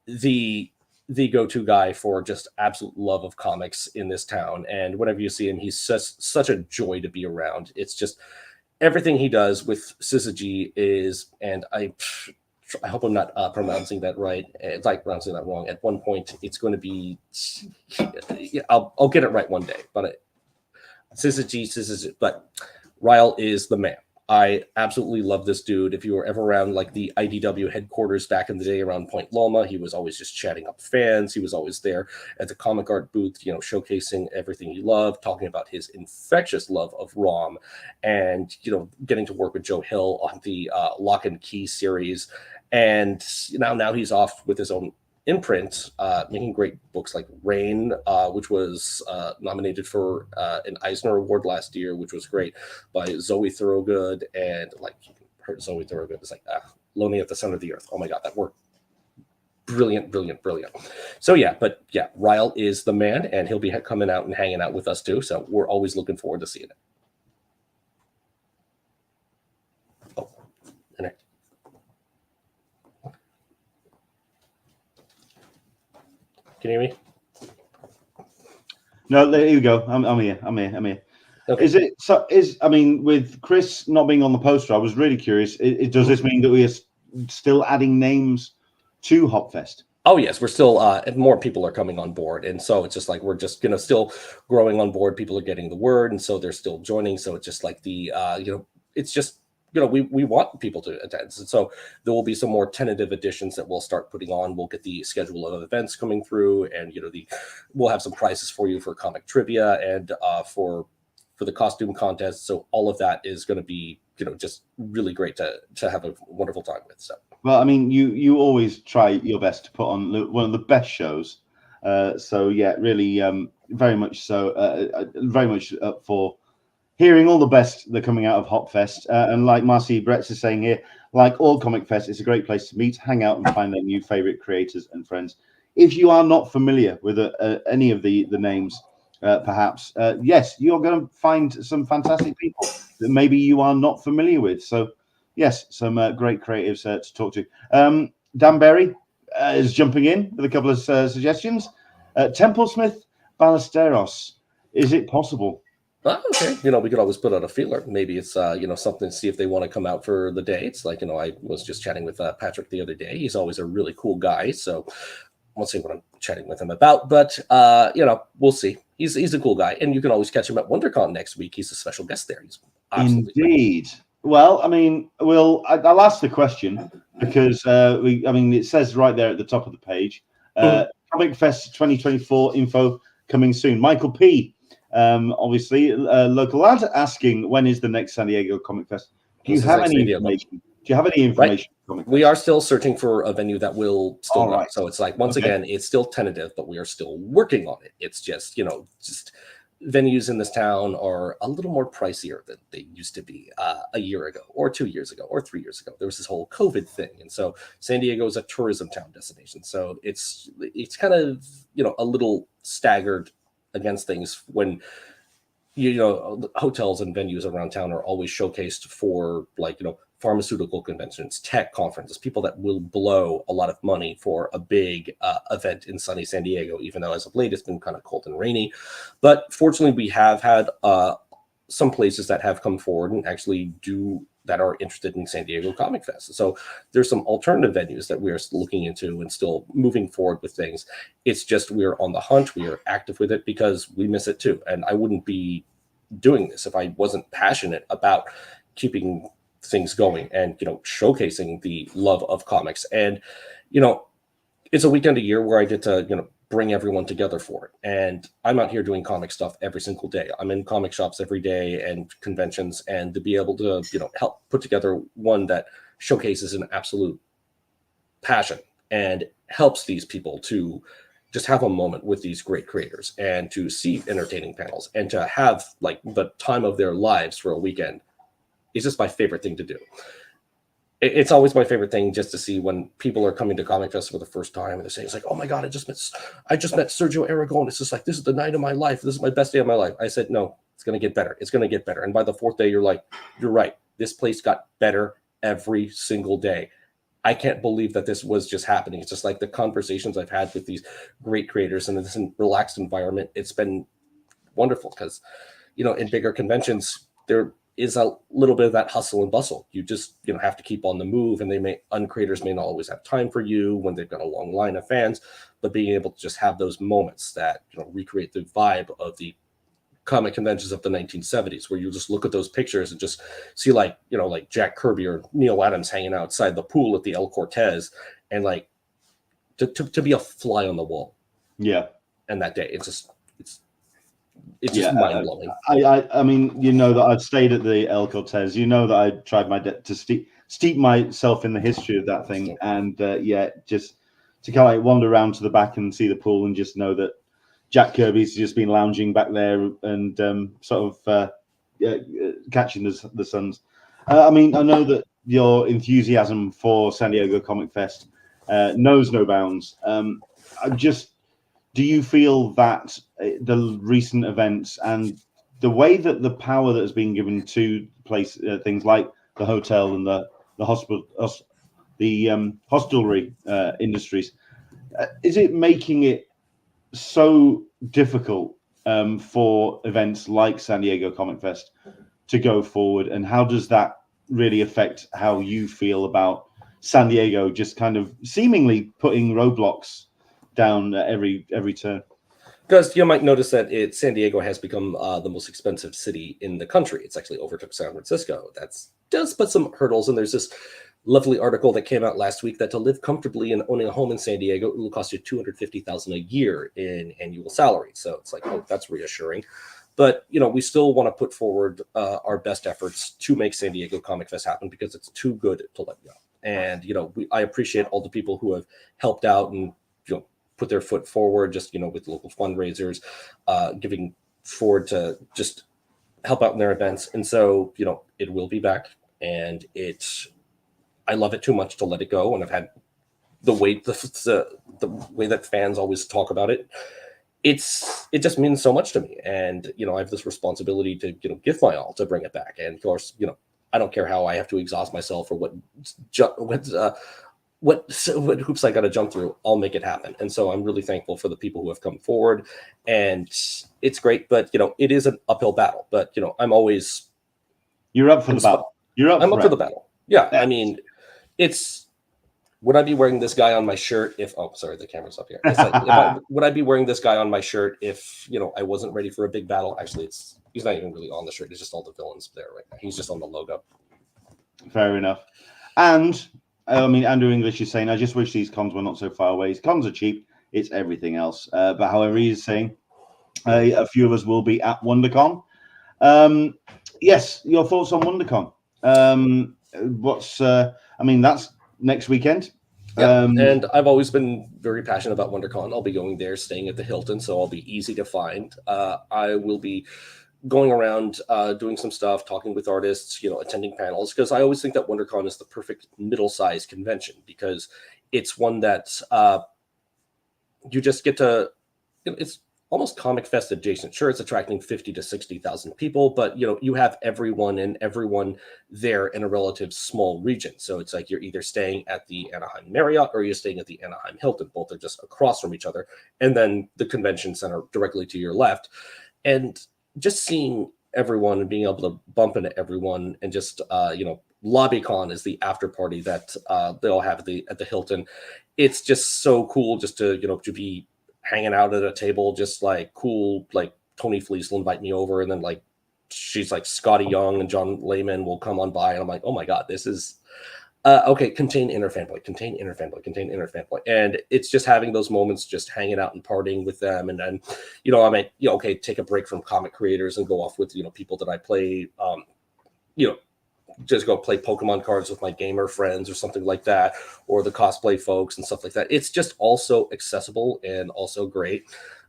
the go-to guy for just absolute love of comics in this town. And whenever you see him, he's such a joy to be around. It's just everything he does with s11e is, and I hope I'm not pronouncing that right. It's like pronouncing that wrong. At one point, it's going to be. I'll get it right one day. But s11e, but Ryle is the man. I absolutely love this dude. If you were ever around like the IDW headquarters back in the day around Point Loma, he was always just chatting up fans. He was always there at the comic art booth, showcasing everything he loved, talking about his infectious love of ROM, and getting to work with Joe Hill on the Lock and Key series. And now he's off with his own imprint, making great books like Rain, which was nominated for an Eisner Award last year, which was great, by Zoe Thorogood. And like, you heard Zoe Thorogood is like Lonely at the Center of the Earth. Oh my God, that work. Brilliant. So yeah, Ryle is the man, and he'll be coming out and hanging out with us too. So we're always looking forward to seeing it. Can you hear me? No, there you go. I'm here. Okay. I mean, with Chris not being on the poster, I was really curious. Does this mean that we are still adding names to Hopfest? Oh yes, we're still more people are coming on board, and so it's just like we're just still growing on board. People are getting the word, and so they're still joining. So it's just like the it's just we want people to attend. And so there will be some more tentative additions that we'll start putting on. We'll get the schedule of events coming through, and we'll have some prizes for you for comic trivia and for the costume contest. So all of that is going to be just really great to have a wonderful time with. So well, I mean, you always try your best to put on one of the best shows. So yeah, really, very much so. Very much up for hearing all the best that are coming out of Hopfest. And like Marcy Bretz is saying here, like all Comic Fest, it's a great place to meet, hang out, and find their new favorite creators and friends. If you are not familiar with any of the names, perhaps, yes, you're going to find some fantastic people that maybe you are not familiar with. So, yes, some great creatives to talk to. Dan Berry is jumping in with a couple of suggestions. Templesmith Ballesteros, is it possible? Oh, okay. We could always put out a feeler. Maybe it's something to see if they want to come out for the day. It's like, I was just chatting with Patrick the other day. He's always a really cool guy. So I won't say what I'm chatting with him about, but we'll see. He's a cool guy, and you can always catch him at WonderCon next week. He's a special guest there. He's indeed. Great. Well, I mean, I'll ask the question because it says right there at the top of the page, Comic Fest 2024 info coming soon. Michael P. Obviously, local lad asking, when is the next San Diego Comic Fest? Do you have any information? Do you have any information? Right. We are still searching for a venue that will still run. So it's like, once again, it's still tentative, but we are still working on it. It's just, just venues in this town are a little more pricier than they used to be a year ago or 2 years ago or 3 years ago. There was this whole COVID thing. And so San Diego is a tourism town destination. So it's kind of, a little staggered against things when hotels and venues around town are always showcased for pharmaceutical conventions, tech conferences, people that will blow a lot of money for a big event in sunny San Diego, even though as of late it's been kind of cold and rainy. But fortunately, we have had some places that have come forward and actually do that are interested in San Diego Comic Fest. So there's some alternative venues that we are looking into and still moving forward with things. It's just we're on the hunt. We are active with it because we miss it too. And I wouldn't be doing this if I wasn't passionate about keeping things going and, you know, showcasing the love of comics. And, you know, it's a weekend a year where I get to, you know, bring everyone together for it. And I'm out here doing comic stuff every single day. I'm in comic shops every day and conventions, and to be able to, you know, help put together one that showcases an absolute passion and helps these people to just have a moment with these great creators and to see entertaining panels and to have like the time of their lives for a weekend is just my favorite thing to do. It's always my favorite thing just to see when people are coming to Comic Fest for the first time and they're saying, it's like, oh my God, I just met Sergio Aragon. It's just like, this is the night of my life. This is my best day of my life. I said, no, it's going to get better. It's going to get better. And by the fourth day, you're like, you're right. This place got better every single day. I can't believe that this was just happening. It's just like the conversations I've had with these great creators in this relaxed environment. It's been wonderful because, you know, in bigger conventions, there is a little bit of that hustle and bustle. You just, you know, have to keep on the move, and creators may not always have time for you when they've got a long line of fans, but being able to just have those moments that, you know, recreate the vibe of the comic conventions of the 1970s, where you just look at those pictures and just see, like, you know, like Jack Kirby or Neil Adams hanging outside the pool at the El Cortez, and like to be a fly on the wall. Yeah. And that day, it's just mind blowing. I mean, you know that I've stayed at the El Cortez. You know that I tried my to steep myself in the history of that thing, and just to kind of like wander around to the back and see the pool and just know that Jack Kirby's just been lounging back there and sort of catching the suns. I mean, I know that your enthusiasm for San Diego Comic Fest knows no bounds. Do you feel that the recent events and the way that the power that has been given to things like the hotel and the hospital, the hostelry industries, is it making it so difficult for events like San Diego Comic Fest to go forward? And how does that really affect how you feel about San Diego just kind of seemingly putting roadblocks down every turn? Because you might notice that San Diego has become the most expensive city in the country. It's actually overtook San Francisco. That does put some hurdles. And there's this lovely article that came out last week that to live comfortably and owning a home in San Diego, it will cost you $250,000 a year in annual salary. So it's like, oh, that's reassuring. But, you know, we still want to put forward our best efforts to make San Diego Comic Fest happen because it's too good to let go. And, you know, I appreciate all the people who have helped out and, you know, put their foot forward, just, you know, with local fundraisers, giving forward to just help out in their events. And so, you know, it will be back, and I love it too much to let it go. And I've had the way that fans always talk about it. It just means so much to me. And, you know, I have this responsibility to, you know, give my all to bring it back. And of course, you know, I don't care how I have to exhaust myself or what hoops I got to jump through, I'll make it happen. And so I'm really thankful for the people who have come forward, and it's great, but, you know, it is an uphill battle, but, you know, you're up for the battle. I'm up for the battle. Yeah. I mean, would I be wearing this guy on my shirt sorry, the camera's up here. It's like, would I be wearing this guy on my shirt if, you know, I wasn't ready for a big battle? Actually, he's not even really on the shirt. It's just all the villains there right now. He's just on the logo. Fair enough. And I mean, Andrew English is saying, I just wish these cons were not so far away. Cons are cheap. It's everything else. But however, he is saying a few of us will be at WonderCon. Yes, your thoughts on WonderCon? I mean, that's next weekend. Yeah, and I've always been very passionate about WonderCon. I'll be going there, staying at the Hilton, so I'll be easy to find. I will be going around doing some stuff, talking with artists, you know, attending panels, because I always think that WonderCon is the perfect middle-sized convention, because it's one that you just get to, you know, it's almost Comic Fest adjacent. Sure, it's attracting 50 to 60,000 people, but, you know, you have everyone there in a relative small region. So it's like you're either staying at the Anaheim Marriott or you're staying at the Anaheim Hilton. Both are just across from each other. And then the convention center directly to your left. And just seeing everyone and being able to bump into everyone and just, you know, LobbyCon is the after party that they all have at the Hilton. It's just so cool just to, to be hanging out at a table, just like cool, like Tony Felice will invite me over, and then like she's like Scotty Young and John Layman will come on by, and I'm like, oh my God, this is okay. Contain inner fanboy, contain inner fanboy, contain inner fanboy. And it's just having those moments, just hanging out and partying with them. And then, I mean, okay, take a break from comic creators and go off with, people that I play, just go play Pokemon cards with my gamer friends or something like that, or the cosplay folks and stuff like that. It's just also accessible and also great.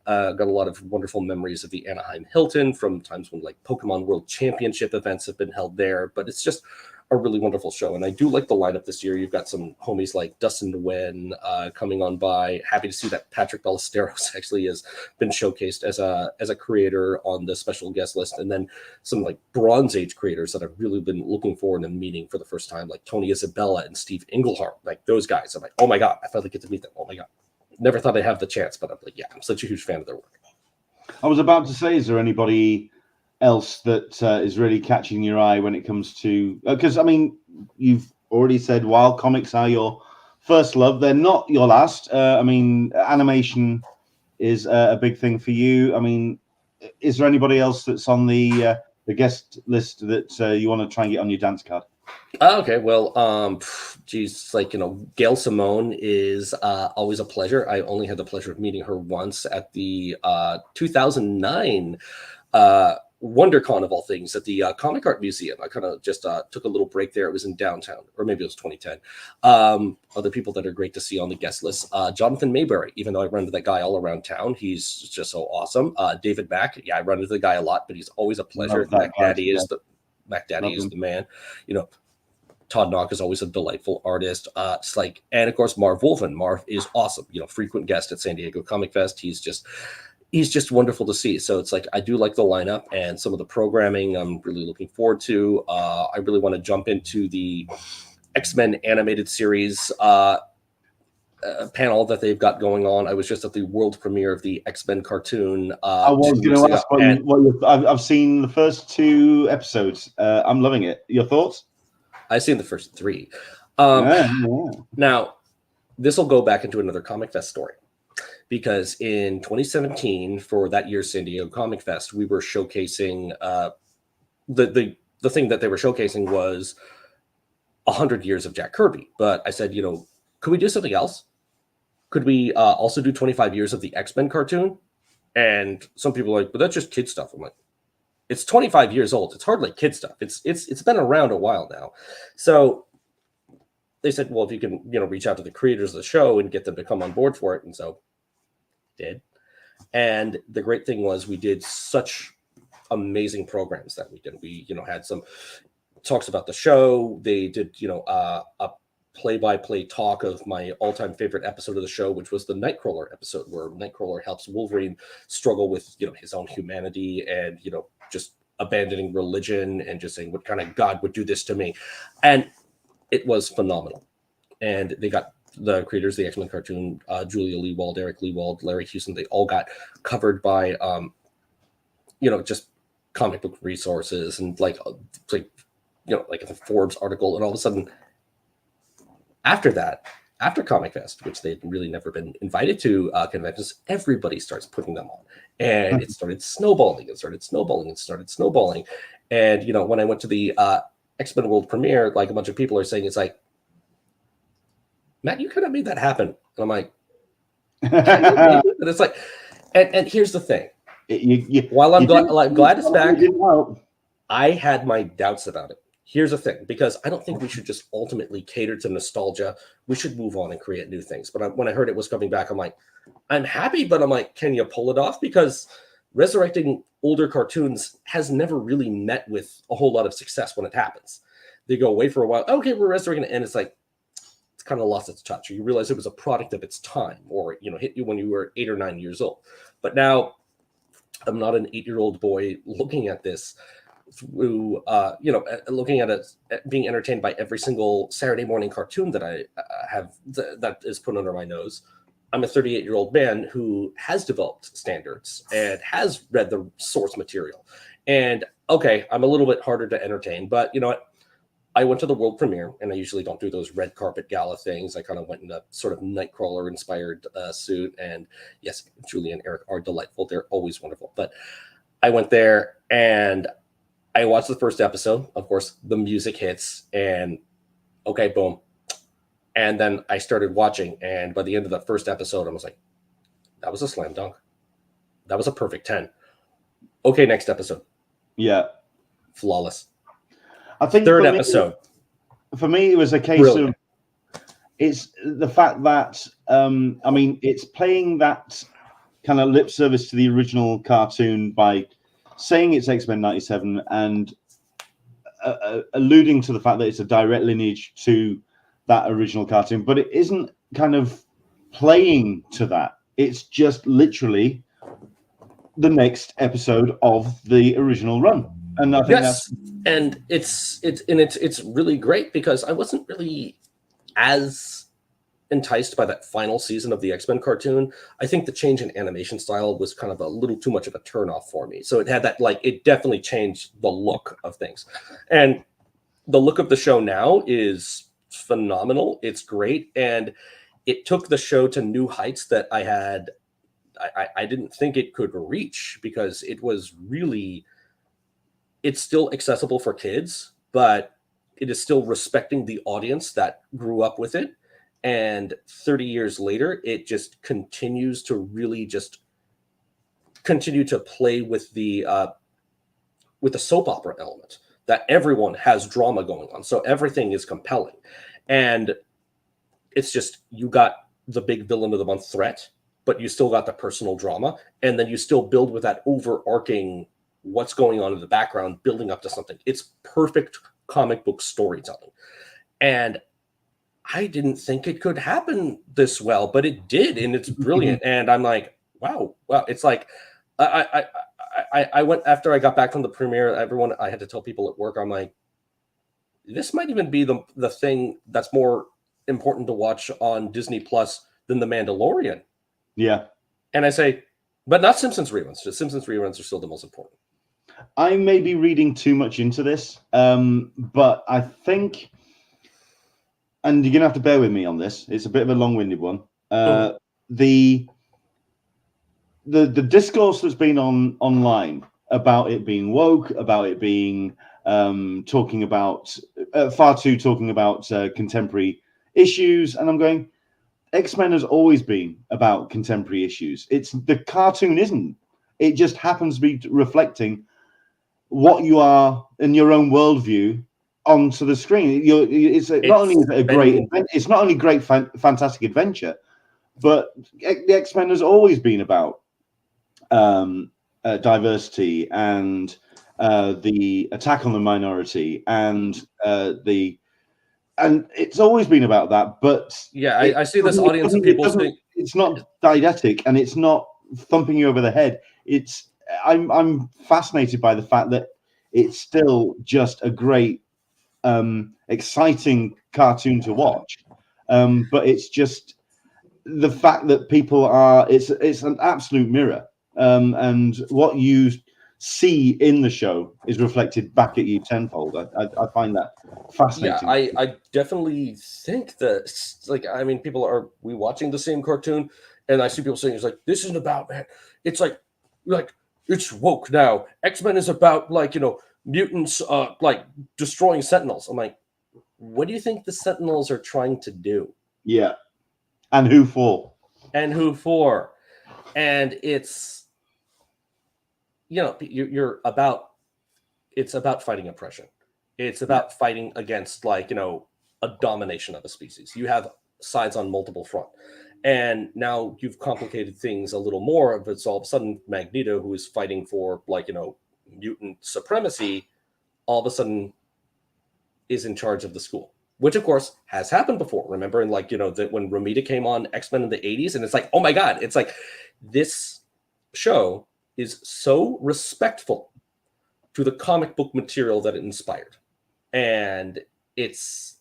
Got a lot of wonderful memories of the Anaheim Hilton from times when like Pokemon World Championship events have been held there, but it's just a really wonderful show. And I do like the lineup this year. You've got some homies like Dustin Nguyen coming on by. Happy to see that Patrick Ballesteros actually has been showcased as a creator on the special guest list. And then some like Bronze Age creators that I've really been looking forward to meeting for the first time, like Tony Isabella and Steve Englehart. Like those guys, I'm like, oh my God, I finally get to meet them. Oh my God. Never thought I'd have the chance, but I'm like, yeah, I'm such a huge fan of their work. I was about to say, is there anybody else that is really catching your eye when it comes to, because I mean, you've already said while comics are your first love, they're not your last. I mean, animation is a big thing for you. I mean, is there anybody else that's on the guest list that you want to try and get on your dance card? Okay, well, geez, like, Gail Simone is always a pleasure. I only had the pleasure of meeting her once at the 2009 WonderCon of all things at the Comic Art Museum. I kind of just took a little break there. It was in downtown, or maybe it was 2010. Other people that are great to see on the guest list. Jonathan Mayberry, even though I run into that guy all around town, he's just so awesome. David Mack, yeah, I run into the guy a lot, but he's always a pleasure. Mac Daddy is the man. Todd Knock is always a delightful artist. It's like, and of course, Marv Wolfman. Marv is awesome. Frequent guest at San Diego Comic Fest. He's just wonderful to see. So it's like, I do like the lineup and some of the programming I'm really looking forward to. I really want to jump into the X-Men animated series panel that they've got going on. I was just at the world premiere of the X-Men cartoon. I was going to ask I've seen the first 2 episodes. I'm loving it. Your thoughts? I've seen the first 3. Now, this will go back into another Comic Fest story, because in 2017, for that year's San Diego Comic Fest, we were showcasing the thing that they were showcasing was 100 years of Jack Kirby. But I said, could we do something else? Could we also do 25 years of the X-Men cartoon? And some people are like, but that's just kid stuff. I'm like, it's 25 years old. It's hardly kid stuff. It's been around a while now. So they said, well, if you can, reach out to the creators of the show and get them to come on board for it. And so did. And the great thing was we did such amazing programs that weekend. We, had some talks about the show. They did, a play-by-play talk of my all-time favorite episode of the show, which was the Nightcrawler episode, where Nightcrawler helps Wolverine struggle with, his own humanity and, just abandoning religion and just saying, what kind of God would do this to me? And it was phenomenal. And they got the creators of the X-Men cartoon, Julia Leewald, Eric Leewald, Larry Houston, they all got covered by, just comic book resources and like a Forbes article. And all of a sudden, after that, after Comic Fest, which they'd really never been invited to conventions, everybody starts putting them on. And it started snowballing. And, when I went to the X-Men World premiere, like a bunch of people are saying, it's like, Matt, you could have made that happen. And I'm like, and it's like, and here's the thing. While I'm glad it's back, I had my doubts about it. Here's the thing, because I don't think we should just ultimately cater to nostalgia. We should move on and create new things. But when I heard it was coming back, I'm like, I'm happy, but I'm like, can you pull it off? Because resurrecting older cartoons has never really met with a whole lot of success when it happens. They go away for a while. Okay, we're resurrecting it. And it's like, it's kind of lost its touch. You realize it was a product of its time, or, hit you when you were 8 or 9 years old. But now I'm not an 8-year-old boy looking at this through, looking at it, being entertained by every single Saturday morning cartoon that I have that is put under my nose. I'm a 38-year-old man who has developed standards and has read the source material. And okay, I'm a little bit harder to entertain, but you know what? I went to the world premiere, and I usually don't do those red carpet gala things. I kind of went in a sort of Nightcrawler inspired suit. And yes, Julie and Eric are delightful. They're always wonderful. But I went there and I watched the first episode. Of course, the music hits and okay, boom. And then I started watching. And by the end of the first episode, I was like, that was a slam dunk. That was a perfect 10. Okay, next episode. Yeah. Flawless. I think third episode. For me, it was a case of it's the fact that I mean, it's playing that kind of lip service to the original cartoon by saying it's X-Men 97 and alluding to the fact that it's a direct lineage to that original cartoon, but it isn't kind of playing to that. It's just literally the next episode of the original run. And I think and it's really great because I wasn't really as enticed by that final season of the X-Men cartoon. I think the change in animation style was kind of a little too much of a turnoff for me. So it had that, like, it definitely changed the look of things. And the look of the show now is phenomenal. It's great. And it took the show to new heights that I didn't think it could reach, because it was really, it's still accessible for kids, but it is still respecting the audience that grew up with it. And 30 years later, it just continues to really just continue to play with the soap opera element, that everyone has drama going on. So everything is compelling. And it's just, you got the big villain of the month threat, but you still got the personal drama. And then you still build with that overarching what's going on in the background, building up to something. It's perfect comic book storytelling. And I didn't think it could happen this well, but it did, and it's brilliant. And I'm like, wow. It's like, I went, after I got back from the premiere, I had to tell people at work, I'm like, this might even be the thing that's more important to watch on Disney Plus than The Mandalorian. Yeah. And I say, but not Simpsons reruns. The Simpsons reruns are still the most important. I may be reading too much into this, but I think, and you're going to have to bear with me on this, it's a bit of a long-winded one. The discourse that's been online about it being woke, about it being talking about contemporary issues, and I'm going, X-Men has always been about contemporary issues. It's the cartoon isn't. It just happens to be reflecting what you are in your own worldview onto the screen. It's not only great fantastic adventure, but the X-Men has always been about diversity and the attack on the minority and it's always been about that. But yeah, I see this audience of people saying it's not didactic and it's not thumping you over the head. I'm fascinated by the fact that it's still just a great exciting cartoon to watch, but it's just the fact that people are it's an absolute mirror, and what you see in the show is reflected back at you tenfold. I find that fascinating. Yeah, I definitely think that, like, I mean, people are watching the same cartoon, and I see people saying it's like, this isn't about, man, it's like it's woke now. X-Men is about, like, you know, mutants like destroying Sentinels. I'm like, what do you think the Sentinels are trying to do? Yeah. And who for? And who for? And it's, you know, it's about fighting oppression. It's about fighting against, like, you know, a domination of a species. You have sides on multiple fronts. And now you've complicated things a little more, but it's all of a sudden Magneto, who is fighting for, like, you know, mutant supremacy, all of a sudden is in charge of the school, which of course has happened before. Remember, in, like, you know, that when Romita came on X-Men in the 80s, and it's like, oh my God, it's like this show is so respectful to the comic book material that it inspired. And it's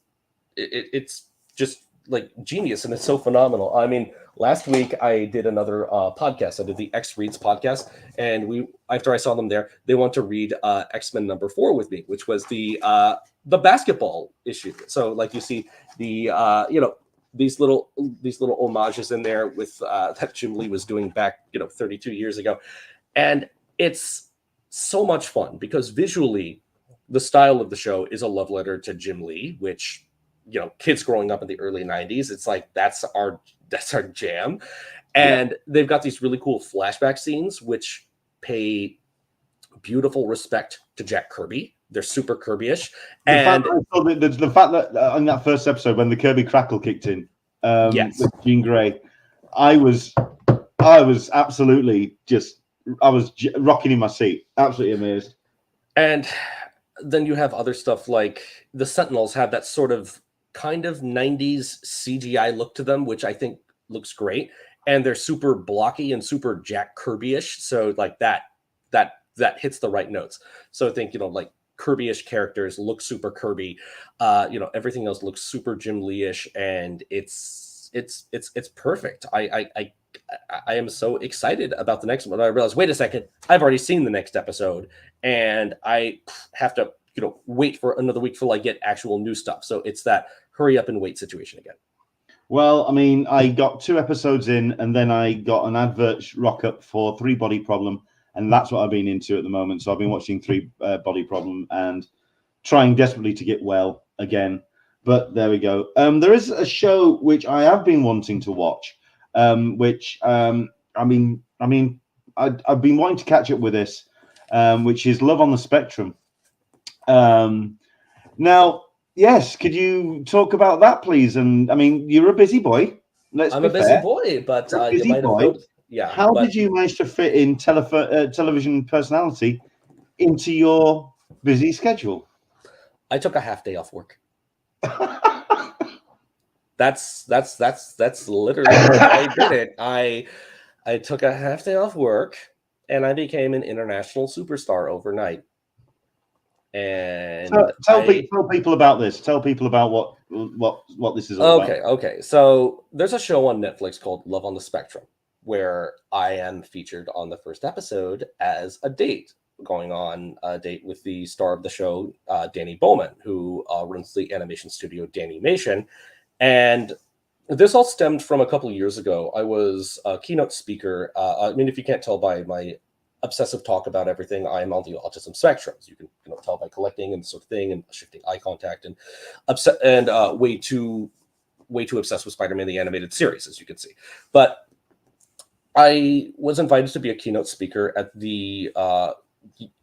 just like genius, and it's so phenomenal. I mean, last week I did another podcast. I did the X Reads podcast, and after I saw them there, they want to read X-Men #4 with me, which was the basketball issue. So like you see the these little homages in there with that Jim Lee was doing back 32 years ago, and it's so much fun because visually the style of the show is a love letter to Jim Lee, which kids growing up in the early 90s, it's like that's our jam. And they've got these really cool flashback scenes which pay beautiful respect to Jack Kirby. They're super Kirby-ish. And the fact that in that first episode when the Kirby crackle kicked in with Jean Grey, I was absolutely rocking in my seat, absolutely amazed. And then you have other stuff like the Sentinels have that sort of kind of 90s CGI look to them, which I think looks great. And they're super blocky and super Jack Kirby-ish. So like that hits the right notes. So I think, like Kirby-ish characters look super Kirby. Everything else looks super Jim Lee-ish, and it's perfect. I am so excited about the next one. I realized, wait a second, I've already seen the next episode, and I have to wait for another week till I get actual new stuff. So it's that hurry up and wait situation again. Well, I mean, I got 2 episodes in, and then I got an advert rock up for 3 Body Problem, and that's what I've been into at the moment. So I've been watching 3 Body Problem and trying desperately to get well again. But there we go. There is a show which I have been wanting to watch, which I've been wanting to catch up with this, which is Love on the Spectrum. Now, yes, could you talk about that, please? And I mean, you're a busy boy. I'm a busy boy, but you might have noticed. Yeah. How did you manage to fit in television personality into your busy schedule? I took a half day off work. That's literally how I did it. I took a half day off work, and I became an international superstar overnight. And tell people about this. Tell people about what this is all about. Okay. So there's a show on Netflix called Love on the Spectrum, where I am featured on the first episode as a date, going on a date with the star of the show, Danny Bowman, who runs the animation studio Danimation. And this all stemmed from a couple of years ago. I was a keynote speaker. I mean, if you can't tell by my obsessive talk about everything, I am on the autism spectrum. So you can tell by collecting and sort of thing and shifting eye contact and way too obsessed with Spider-Man the animated series, as you can see. But I was invited to be a keynote speaker at the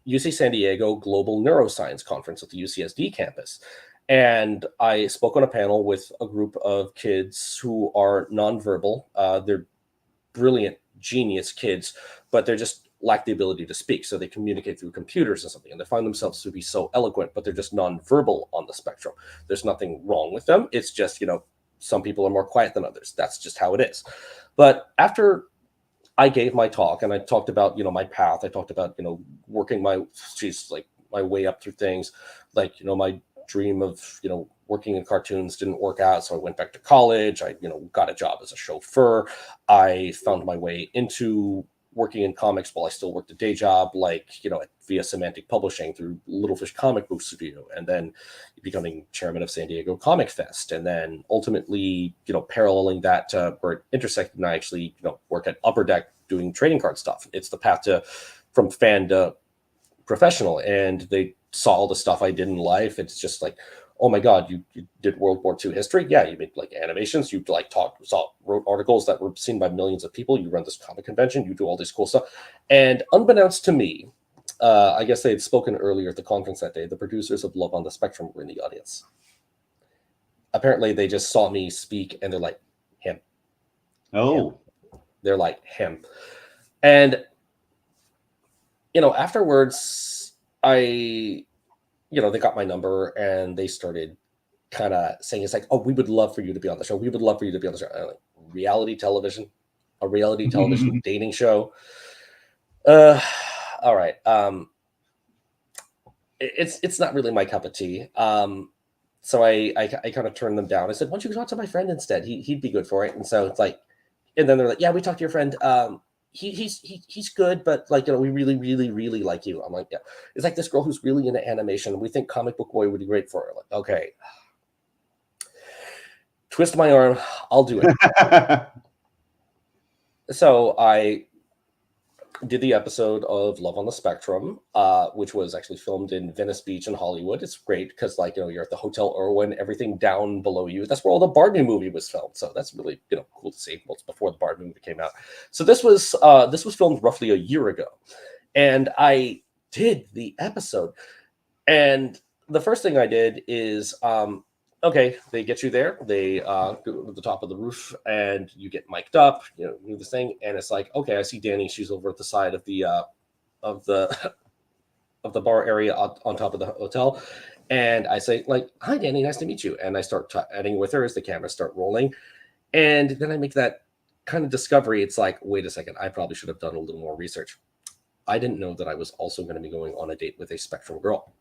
UC San Diego Global Neuroscience Conference at the UCSD campus. And I spoke on a panel with a group of kids who are nonverbal. They're brilliant, genius kids, but they're just lack the ability to speak. So they communicate through computers and something, and they find themselves to be so eloquent, but they're just nonverbal on the spectrum. There's nothing wrong with them. It's just, some people are more quiet than others. That's just how it is. But after I gave my talk and I talked about, my path, I talked about, working my way up through things, like, my dream of, working in cartoons didn't work out. So I went back to college. I, got a job as a chauffeur. I found my way into working in comics while I still worked a day job, like, via Semantic Publishing through Little Fish Comic Book Studio, and then becoming chairman of San Diego Comic Fest. And then ultimately, paralleling that to where it intersected, and I actually, work at Upper Deck doing trading card stuff. It's the path from fan to professional. And they saw all the stuff I did in life. It's just like, oh my God, you did World War II history? Yeah, you made like animations, you like wrote articles that were seen by millions of people, you run this comic convention, you do all this cool stuff. And unbeknownst to me, I guess they had spoken earlier at the conference that day, the producers of Love on the Spectrum were in the audience. Apparently they just saw me speak and they're like, him. Oh. Him. They're like, him. And, afterwards, they got my number and they started kind of saying, it's like, oh, we would love for you to be on the show. We would love for you to be on the show. Like, reality television, a reality television dating show. All right. It's not really my cup of tea. So I kind of turned them down. I said, why don't you talk to my friend instead? He'd be good for it. And so it's like, and then they're like, yeah, we talked to your friend. He's good, but like, we really, really, really like you. I'm like, yeah. It's like this girl who's really into animation. We think Comic Book Boy would be great for her. Like, okay. Twist my arm. I'll do it. So I did the episode of Love on the Spectrum, which was actually filmed in Venice Beach in Hollywood. It's great because, like, you're at the Hotel Irwin, everything down below you. That's where all the Barbie movie was filmed. So that's really, cool to see. Well, it's before the Barbie movie came out. So this was filmed roughly a year ago, and I did the episode. And the first thing I did is, okay, they get you there. They go to the top of the roof, and you get mic'd up. Do this thing, and it's like, okay, I see Danny. She's over at the side of the of the bar area on top of the hotel, and I say, like, "Hi, Danny, nice to meet you." And I start chatting with her as the cameras start rolling, and then I make that kind of discovery. It's like, wait a second, I probably should have done a little more research. I didn't know that I was also going to be going on a date with a Spectrum girl.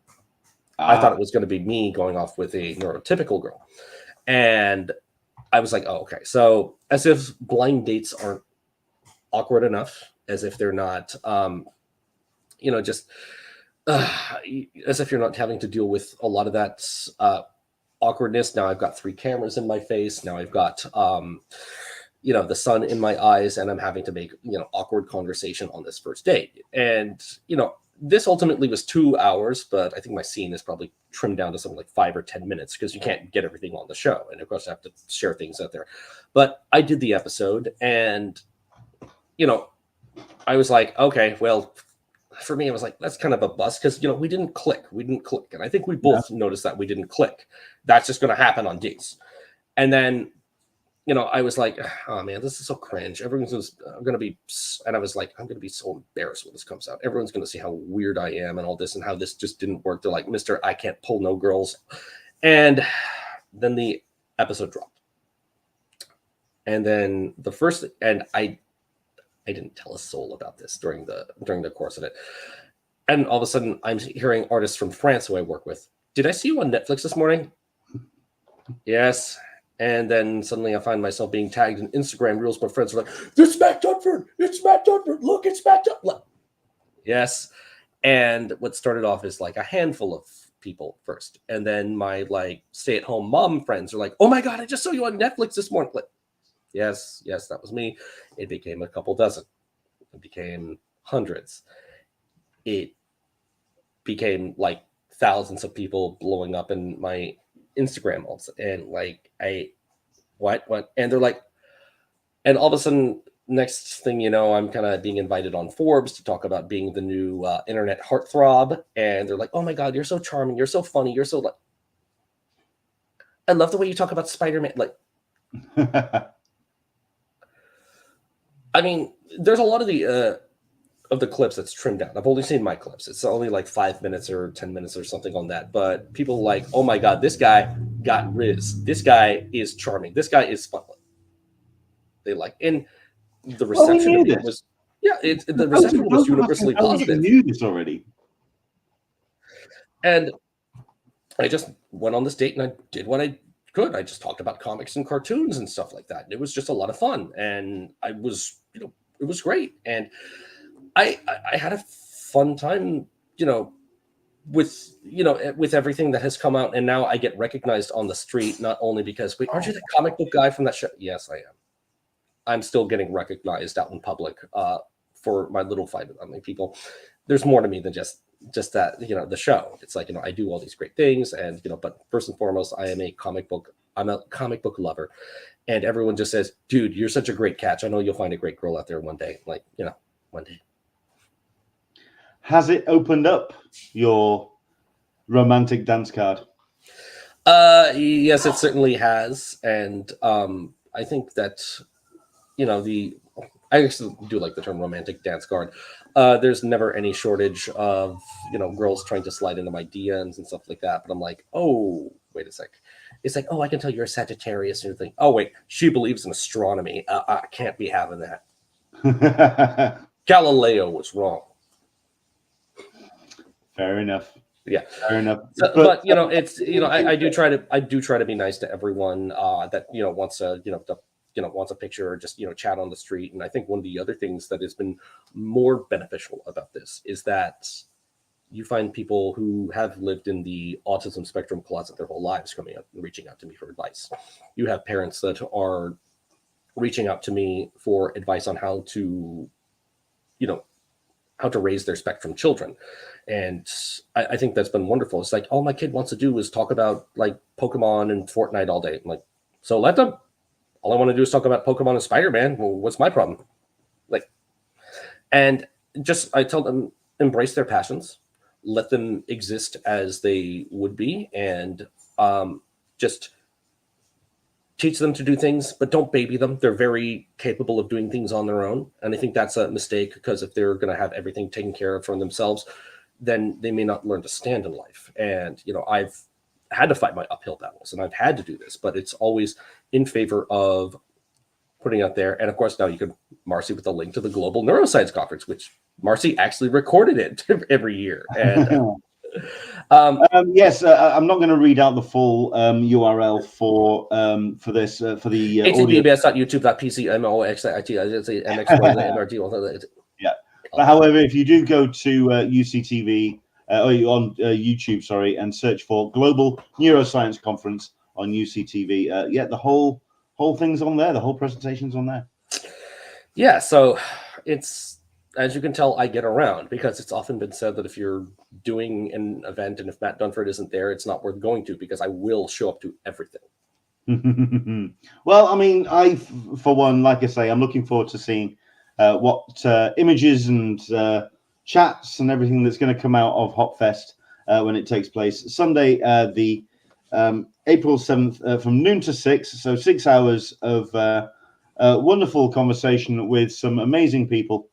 I thought it was going to be me going off with a neurotypical girl. And I was like, oh, okay. So as if blind dates aren't awkward enough, as if they're not, just as if you're not having to deal with a lot of that awkwardness. Now I've got 3 cameras in my face. Now I've got, the sun in my eyes, and I'm having to make, awkward conversation on this first date. And, this ultimately was 2 hours, but I think my scene is probably trimmed down to something like 5 or 10 minutes because you can't get everything on the show. And of course, I have to share things out there. But I did the episode, and, I was like, okay, well, for me, I was like, that's kind of a bust because, we didn't click. And I think we both noticed that we didn't click. That's just going to happen on dates. And then, I was like, oh man, this is so cringe. Everyone's going to be, and I was like, I'm going to be so embarrassed when this comes out. Everyone's going to see how weird I am and all this and how this just didn't work. They're like, Mr. I can't pull no girls. And then the episode dropped. And then I didn't tell a soul about this during the course of it. And all of a sudden I'm hearing artists from France who I work with. Did I see you on Netflix this morning? Yes. And then suddenly I find myself being tagged in Instagram reels. My friends are like, "It's Matt Dunford. It's Matt Dunford. Look, it's Matt Dunford." Yes. And what started off as like a handful of people first. And then my like stay-at-home mom friends are like, "Oh my God, I just saw you on Netflix this morning." Like, yes, that was me. It became a couple dozen. It became hundreds. It became like thousands of people blowing up in my Instagram also, and like what and they're like, and all of a sudden next thing you know, I'm kind of being invited on Forbes to talk about being the new internet heartthrob, and they're like, oh my God, you're so charming, you're so funny, you're so like, I love the way you talk about Spider-Man. Like I mean, there's a lot of the clips that's trimmed down. I've only seen my clips. It's only like 5 minutes or 10 minutes or something on that. But people like, oh my God, this guy got riz. This guy is charming. This guy is fun. They like, and the reception of it was, the reception was universally positive. You knew this already. And I just went on this date and I did what I could. I just talked about comics and cartoons and stuff like that. And it was just a lot of fun. And I was, it was great. And I had a fun time, with everything that has come out. And now I get recognized on the street, not only because, wait, aren't you the comic book guy from that show? Yes, I am. I'm still getting recognized out in public for my little fight with other people. There's more to me than just that, the show. It's like, I do all these great things, and, but first and foremost, I'm a comic book lover. And everyone just says, dude, you're such a great catch. I know you'll find a great girl out there one day. Like, one day. Has it opened up your romantic dance card? Yes, it certainly has. And I think that, I actually do like the term romantic dance card. There's never any shortage of, girls trying to slide into my DMs and stuff like that. But I'm like, oh, wait a sec. It's like, oh, I can tell you're a Sagittarius and everything. Oh, wait, she believes in astronomy. I can't be having that. Galileo was wrong. Fair enough. Yeah, fair enough. so, but you know, it's I do try to be nice to everyone that wants wants a picture or just chat on the street. And I think one of the other things that has been more beneficial about this is that you find people who have lived in the autism spectrum closet their whole lives coming up and reaching out to me for advice. You have parents that are reaching out to me for advice on how to raise their spectrum children. And I think that's been wonderful. It's like, all my kid wants to do is talk about like Pokemon and Fortnite all day. I'm like, so let them. All I want to do is talk about Pokemon and Spider-Man. Well, what's my problem? Like, and just, I tell them, embrace their passions, let them exist as they would be, and just teach them to do things, but don't baby them. They're very capable of doing things on their own. And I think that's a mistake, because if they're going to have everything taken care of from themselves, then they may not learn to stand in life. And, I've had to fight my uphill battles, and I've had to do this, but it's always in favor of putting out there. And of course, now you can Marcy with a link to the Global Neuroscience Conference, which Marcy actually recorded it every year. And yes, I'm not going to read out the full URL for this for the https.youtube.pcmoxit. Yeah. But however, if you do go to UCTV or on YouTube, sorry, and search for Global Neuroscience Conference on UCTV, yeah, the whole thing's on there. The whole presentation's on there. Yeah, so it's, as you can tell, I get around, because it's often been said that if you're doing an event and if Matt Dunford isn't there, it's not worth going to, because I will show up to everything. Well, I mean, for one, like I say, I'm looking forward to seeing what images and chats and everything that's going to come out of Hopfest when it takes place Sunday, the April 7th, from noon to 6. So 6 hours of wonderful conversation with some amazing people.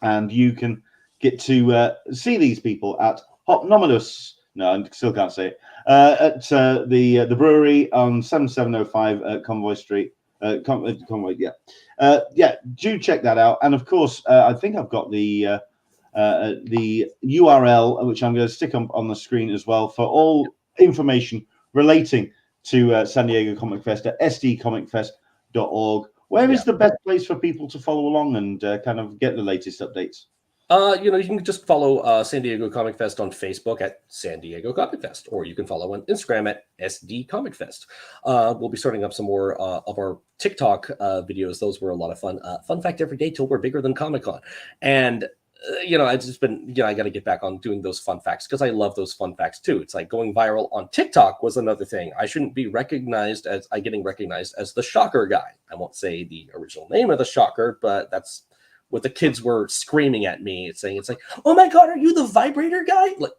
And you can get to see these people at Hopnominus. No, I still can't say it. At the brewery on 7705 Convoy Street. Convoy, yeah. Yeah, do check that out. And of course, I think I've got the URL, which I'm going to stick on the screen as well, for all information relating to San Diego Comic Fest at sdcomicfest.org. Where is the best place for people to follow along and kind of get the latest updates? You can just follow San Diego Comic Fest on Facebook at San Diego Comic Fest, or you can follow on Instagram at SD Comic Fest. We'll be starting up some more of our TikTok videos. Those were a lot of fun. Fun fact every day till we're bigger than Comic Con. And it's just been, I got to get back on doing those fun facts, because I love those fun facts too. It's like going viral on TikTok was another thing. I shouldn't be getting recognized as the shocker guy. I won't say the original name of the shocker, but that's what the kids were screaming at me. It's like, oh my God, are you the vibrator guy? Like,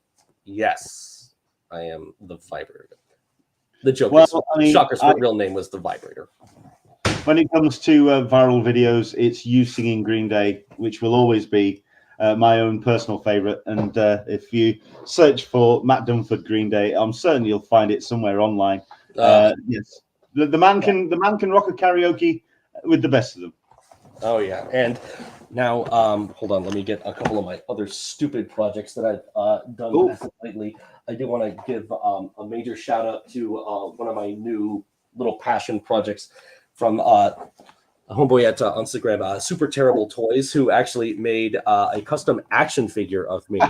yes, I am the vibrator. The joke is, Shocker's real name was the vibrator. When it comes to viral videos, it's you singing Green Day, which will always be my own personal favorite. And if you search for Matt Dunford Green Day, I'm certain you'll find it somewhere online. Yes, the man can rock a karaoke with the best of them. Oh yeah. And now hold on, let me get a couple of my other stupid projects that I've done lately. I do want to give a major shout out to one of my new little passion projects from a homeboy at Instagram, Super Terrible Toys, who actually made a custom action figure of me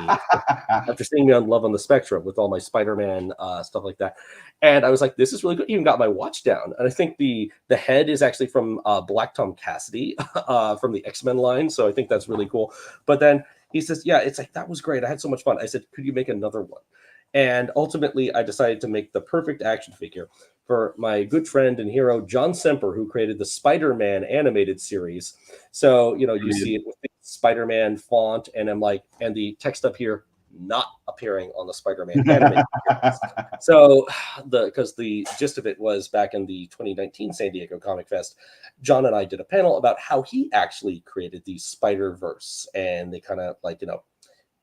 after seeing me on Love on the Spectrum with all my Spider-Man stuff like that. And I was like, this is really good. Even got my watch down. And I think the head is actually from Black Tom Cassidy from the X-Men line. So I think that's really cool. But then he says, yeah, it's like, that was great. I had so much fun. I said, could you make another one? And ultimately, I decided to make the perfect action figure for my good friend and hero, John Semper, who created the Spider-Man animated series. So, you see it with the Spider-Man font, and I'm like, and the text up here, not appearing on the Spider-Man animated series. So, because the gist of it was back in the 2019 San Diego Comic Fest, John and I did a panel about how he actually created the Spider-Verse, and they kind of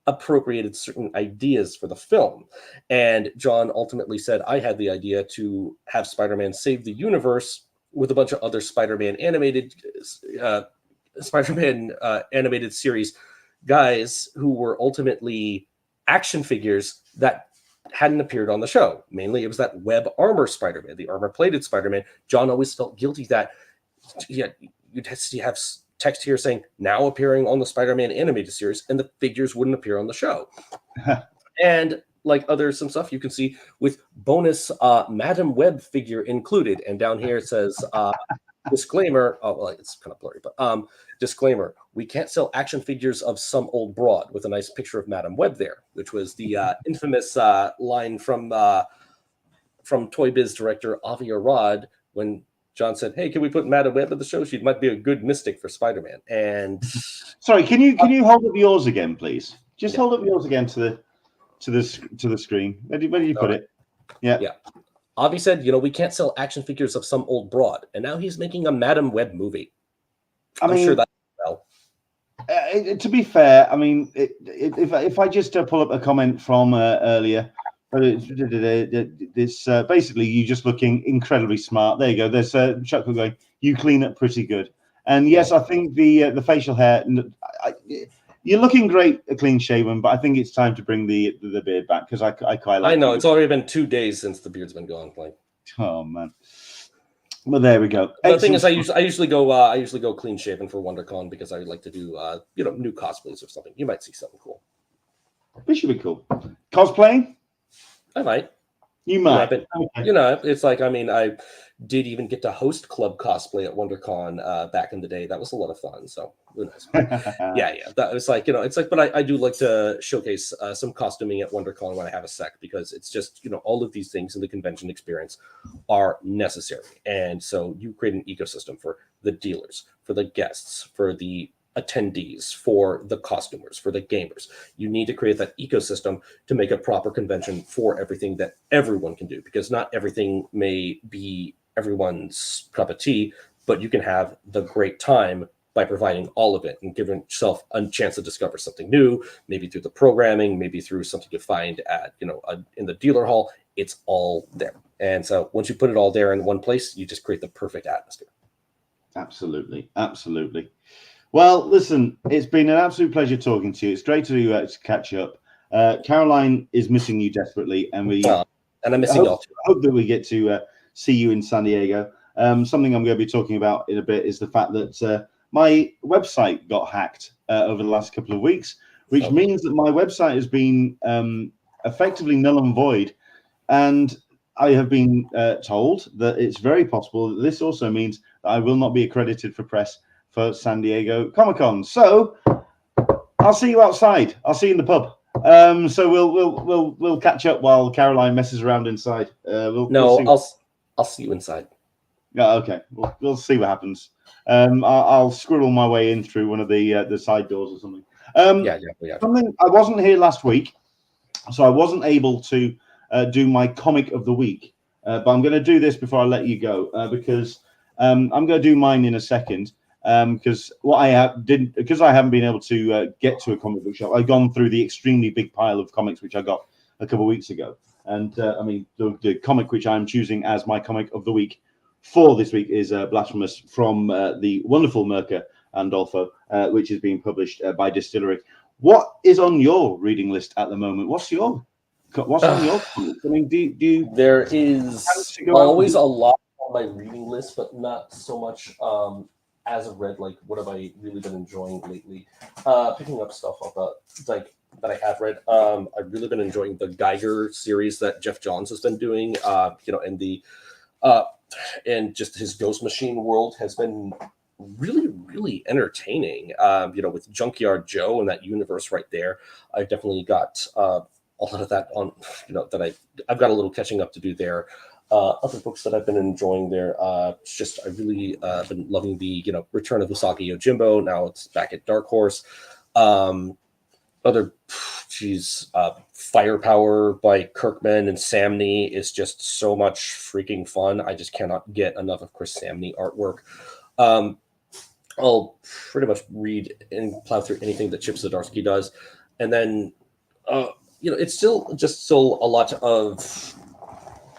appropriated certain ideas for the film. And John ultimately said, I had the idea to have Spider-Man save the universe with a bunch of other Spider-Man animated series guys who were ultimately action figures that hadn't appeared on the show. Mainly, it was that web armor Spider-Man, the armor-plated Spider-Man. John always felt guilty that you'd have text here saying now appearing on the Spider-Man animated series, and the figures wouldn't appear on the show. And like some stuff you can see with bonus Madam Web figure included. And down here it says disclaimer. Oh, well, it's kind of blurry, but disclaimer: we can't sell action figures of some old broad, with a nice picture of Madam Web there, which was the infamous line from Toy Biz director Avi Arad when John said, "Hey, can we put Madam Web at the show? She might be a good mystic for Spider-Man." And sorry, can you hold up yours again, please? Just hold up yours again to the screen. Where do you put it? Yeah. Avi said, we can't sell action figures of some old broad, and now he's making a Madam Web movie. I'm sure that well. To be fair, I mean, if I just pull up a comment from earlier. This basically you just looking incredibly smart. There you go. There's Chuck going. You clean up pretty good. And yes, I think the facial hair. You're looking great, clean shaven, but I think it's time to bring the beard back because I quite like. I know it's already been 2 days since the beard's been gone. Like, oh man. Well, there we go. The thing is, I usually go clean shaven for WonderCon because I like to do new cosplays or something. You might see something cool. This should be cool. Cosplaying. I might. You might. But, it's like, I did even get to host club cosplay at WonderCon back in the day. That was a lot of fun. So who knows? yeah. That was like, it's like, but I do like to showcase some costuming at WonderCon when I have a sec, because it's just, all of these things in the convention experience are necessary. And so you create an ecosystem for the dealers, for the guests, for the attendees, for the costumers, for the gamers. You need to create that ecosystem to make a proper convention for everything that everyone can do, because not everything may be everyone's cup of tea, but you can have the great time by providing all of it and giving yourself a chance to discover something new, maybe through the programming, maybe through something you find at, in the dealer hall. It's all there. And so once you put it all there in one place, you just create the perfect atmosphere. Absolutely. Well, listen, it's been an absolute pleasure talking to you. It's great to catch up. Caroline is missing you desperately, and I'm missing y'all too. I hope that we get to see you in San Diego. Something I'm going to be talking about in a bit is the fact that my website got hacked over the last couple of weeks, which means that my website has been effectively null and void. And I have been told that it's very possible that this also means that I will not be accredited for press for San Diego Comic-Con. So I'll see you outside. I'll see you in the pub. So we'll catch up while Caroline messes around inside. I'll see you inside. Yeah, okay. We'll see what happens. I'll squirrel my way in through one of the side doors or something. Yeah. Something, I wasn't here last week, so I wasn't able to do my comic of the week. But I'm going to do this before I let you go because I'm going to do mine in a second. Because I haven't been able to get to a comic book shop. I've gone through the extremely big pile of comics which I got a couple of weeks ago, and the comic which I'm choosing as my comic of the week for this week is Blasphemous from the wonderful Mirka Andolfo, which is being published by Distillery. What is on your reading list at the moment? What's on your comic? I mean, do you? There is always a lot on my reading list, but not so much. As of read, like, what have I really been enjoying lately? Picking up stuff about that I have read. I've really been enjoying the Geiger series that Jeff Johns has been doing. And just his Ghost Machine world has been really, really entertaining. With Junkyard Joe and that universe right there, I've definitely got a lot of that on. That I've got a little catching up to do there. Other books that I've been enjoying there, I really been loving the Return of Usagi Yojimbo. Now it's back at Dark Horse. Firepower by Kirkman and Samney is just so much freaking fun. I just cannot get enough of Chris Samney artwork. I'll pretty much read and plow through anything that Chip Zdarsky does, and then it's still a lot of.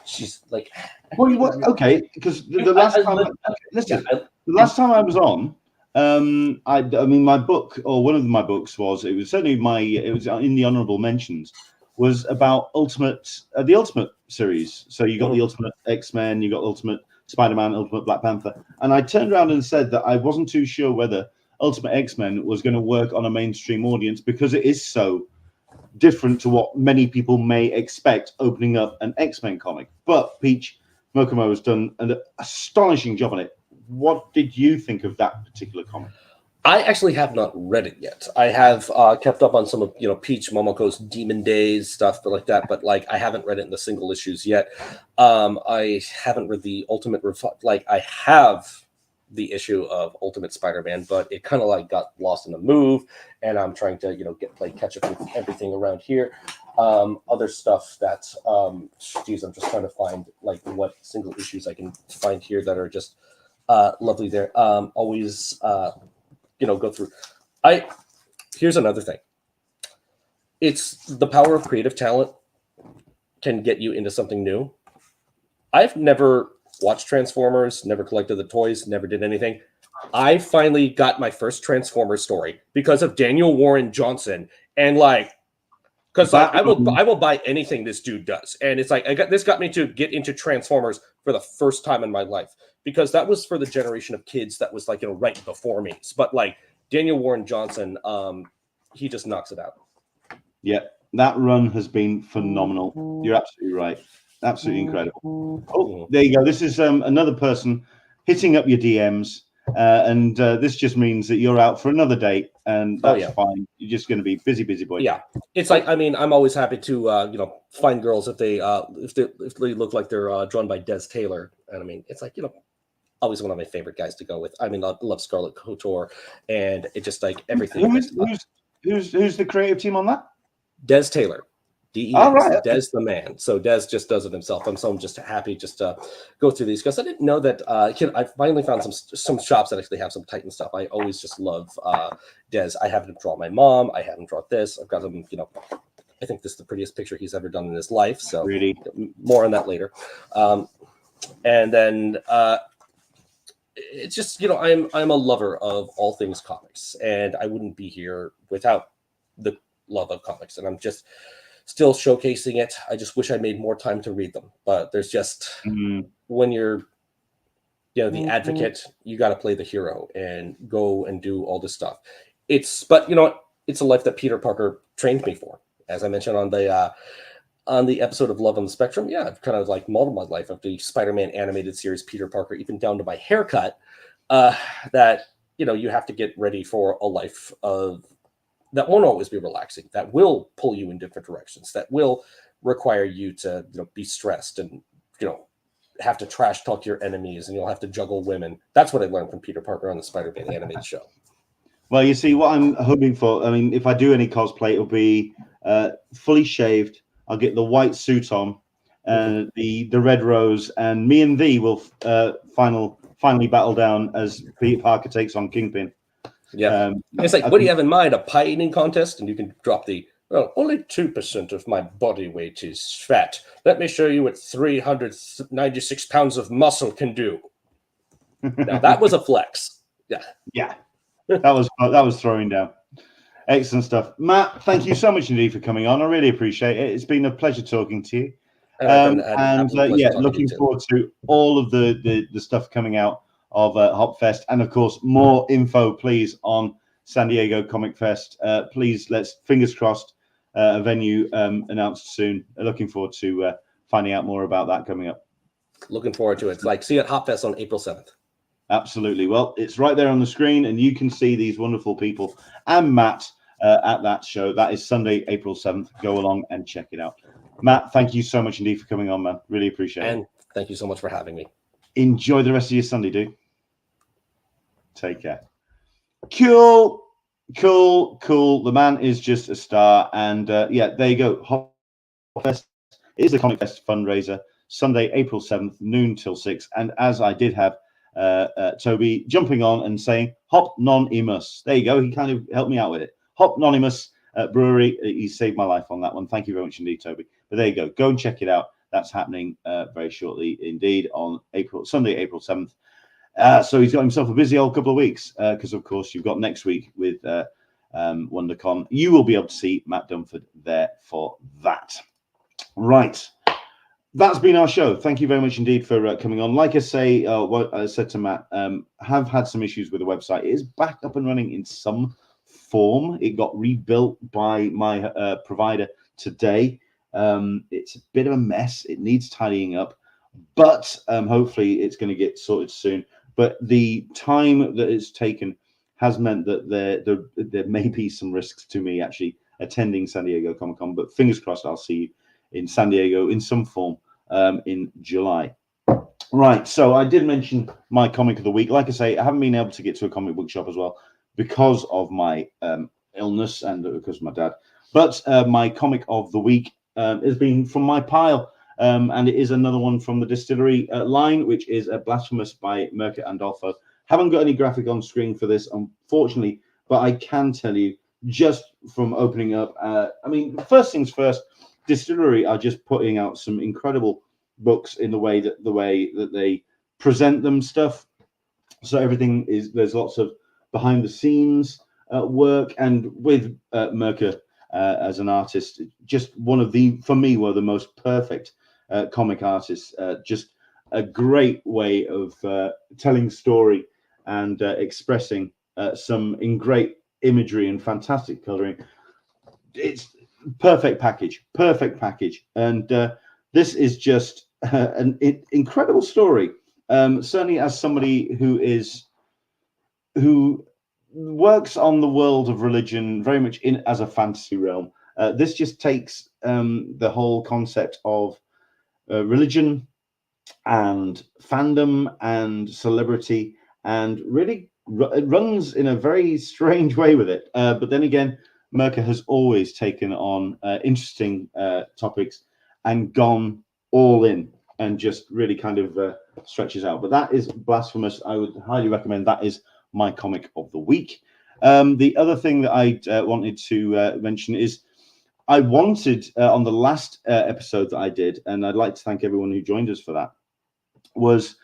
She's like, okay, because the last time I was on, I mean, my book, or one of my books was, it was certainly it was in the honorable mentions, was about the Ultimate series. So you got the Ultimate X-Men, you got Ultimate Spider-Man, Ultimate Black Panther. And I turned around and said that I wasn't too sure whether Ultimate X-Men was going to work on a mainstream audience because it is so different to what many people may expect opening up an X-Men comic. But Peach Mokomo has done an astonishing job on it. What did you think of that particular comic? I actually have not read it yet. I have kept up on some of Peach Momoko's Demon Days stuff, but like that. But like I haven't read it in the single issues yet. I haven't read the Ultimate I have the issue of Ultimate Spider-Man, but it kind of like got lost in the move, and I'm trying to catch up with everything around here. Other stuff that geez, I'm just trying to find like what single issues I can find here that are just lovely there. Always go through. Here's another thing. It's the power of creative talent can get you into something new. I've never watched Transformers, never collected the toys, never did anything. I finally got my first Transformers story because of Daniel Warren Johnson, and because I will buy anything this dude does, and it's like this got me to get into Transformers for the first time in my life, because that was for the generation of kids that was right before me. But like Daniel Warren Johnson, he just knocks it out. Yeah, that run has been phenomenal. You're absolutely right. Absolutely incredible. Oh, there you go. This is another person hitting up your DMs, and this just means that you're out for another date, and that's fine. You're just going to be busy boy. Yeah, it's like, I mean, I'm always happy to find girls if they look like they're drawn by Des Taylor, and I mean, it's like always one of my favorite guys to go with. I mean, I love Scarlett Couture, and it just like everything. Who's the creative team on that? Des Taylor. DES, right. Des the man. So Des just does it himself. I'm just happy just to go through these, because I didn't know that. I finally found some shops that actually have some Titan stuff. I always just love Des. I have him draw my mom. I have him draw this. I've got him. I think this is the prettiest picture he's ever done in his life. So really, more on that later. And then it's just I'm a lover of all things comics, and I wouldn't be here without the love of comics. And I'm just still showcasing it. I just wish I made more time to read them. But there's just when you're the advocate, you got to play the hero and go and do all this stuff. But it's a life that Peter Parker trained me for. As I mentioned on the episode of Love on the Spectrum, I've kind of like modeled my life of the Spider-Man animated series, Peter Parker, even down to my haircut. That you have to get ready for a life that won't always be relaxing, that will pull you in different directions, that will require you to be stressed and have to trash talk your enemies, and you'll have to juggle women. That's what I learned from Peter Parker on the Spider-Man animated show. Well, you see, what I'm hoping for, I mean, if I do any cosplay, it'll be fully shaved. I'll get the white suit on, the red rose, and me and thee will finally battle down as Peter Parker takes on Kingpin. Yeah, it's like, what do you have in mind? A pie eating contest? And you can drop only 2% of my body weight is fat. Let me show you what 396 pounds of muscle can do. Now that was a flex. Yeah, that was throwing down. Excellent stuff, Matt. Thank you so much indeed for coming on. I really appreciate it. It's been a pleasure talking to you. Looking forward to all of the stuff coming out of Hopfest, and of course more info please on San Diego Comic Fest. Please, let's fingers crossed a venue announced soon. Looking forward to finding out more about that coming up. Looking forward to it. See you at Hopfest on April 7th. Absolutely. Well, it's right there on the screen, and you can see these wonderful people and Matt at that show. That is Sunday, April 7th. Go along and check it out. Matt, thank you so much indeed for coming on, man. Really appreciate it. And thank you so much for having me. Enjoy the rest of your Sunday, dude. Take care. Cool. The man is just a star. And there you go. Hopfest is the Comic Fest fundraiser. Sunday, April 7th, noon till 6. And as I did have Toby jumping on and saying, Hopnonymous. There you go. He kind of helped me out with it. Hopnonymous Brewery. He saved my life on that one. Thank you very much indeed, Toby. But there you go. Go and check it out. That's happening very shortly indeed on Sunday, April 7th. So he's got himself a busy old couple of weeks because, of course, you've got next week with WonderCon. You will be able to see Matt Dunford there for that. Right. That's been our show. Thank you very much indeed for coming on. Like I say, what I said to Matt, have had some issues with the website. It is back up and running in some form. It got rebuilt by my provider today. It's a bit of a mess. It needs tidying up, but hopefully it's going to get sorted soon. But the time that it's taken has meant that there may be some risks to me actually attending San Diego Comic-Con, but fingers crossed I'll see you in San Diego in some form in July. Right, so I did mention my comic of the week. Like I say, I haven't been able to get to a comic book shop as well because of my illness and because of my dad. But my comic of the week has been from my pile, and it is another one from the Distillery line, which is Blasphemous by Mirka Andolfo. Haven't got any graphic on screen for this, unfortunately, but I can tell you just from opening up. I mean, first things first, Distillery are just putting out some incredible books in the way that they present them stuff. So everything is, there's lots of behind the scenes work, and with Mirka as an artist, just one of the, for me, one of the most perfect comic artists. Just a great way of telling story and expressing some in great imagery and fantastic coloring. It's perfect package, and this is just an incredible story. Certainly, as somebody who works on the world of religion very much in as a fantasy realm, this just takes the whole concept of religion and fandom and celebrity, and really it runs in a very strange way with it. But then again, Mirka has always taken on interesting topics and gone all in and just really kind of stretches out. But that is Blasphemous. I would highly recommend. That is my comic of the week. The other thing that I wanted to mention is I wanted on the last episode that I did, and I'd like to thank everyone who joined us for that, was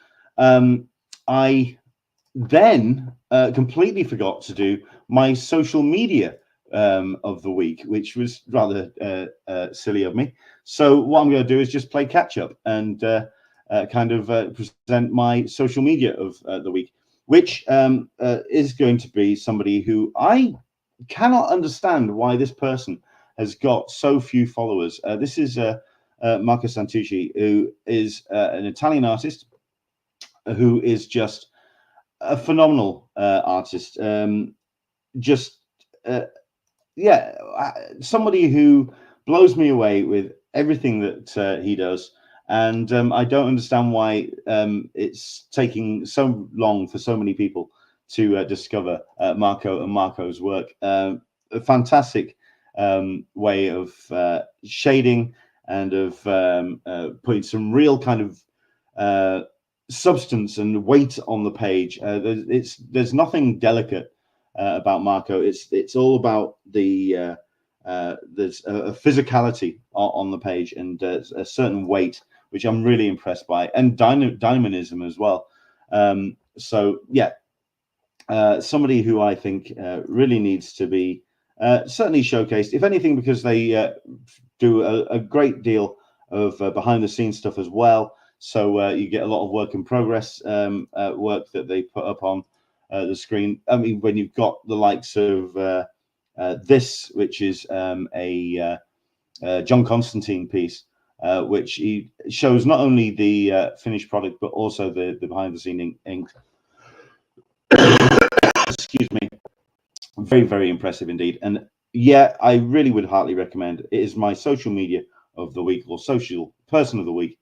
I then completely forgot to do my social media of the week, which was rather silly of me. So what I'm going to do is just play catch up and kind of present my social media of the week, which is going to be somebody who I cannot understand why this person has got so few followers. This is Marco Santucci, who is an Italian artist who is just a phenomenal artist. Yeah, somebody who blows me away with everything that he does, and I don't understand why it's taking so long for so many people to discover Marco and Marco's work. A fantastic way of shading and of putting some real kind of substance and weight on the page. There's nothing delicate about Marco. It's all about the there's a physicality on the page and a certain weight, which I'm really impressed by, and dynamism as well. So yeah, somebody who I think really needs to be certainly showcased, if anything, because they do a great deal of behind the scenes stuff as well. So you get a lot of work in progress work that they put up on the screen. I mean, when you've got the likes of this, which is a John Constantine piece, which he shows not only the finished product, but also the behind the scene ink. Excuse me. Very, very impressive indeed. And yeah, I really would heartily recommend. It is my social media of the week, or social person of the week.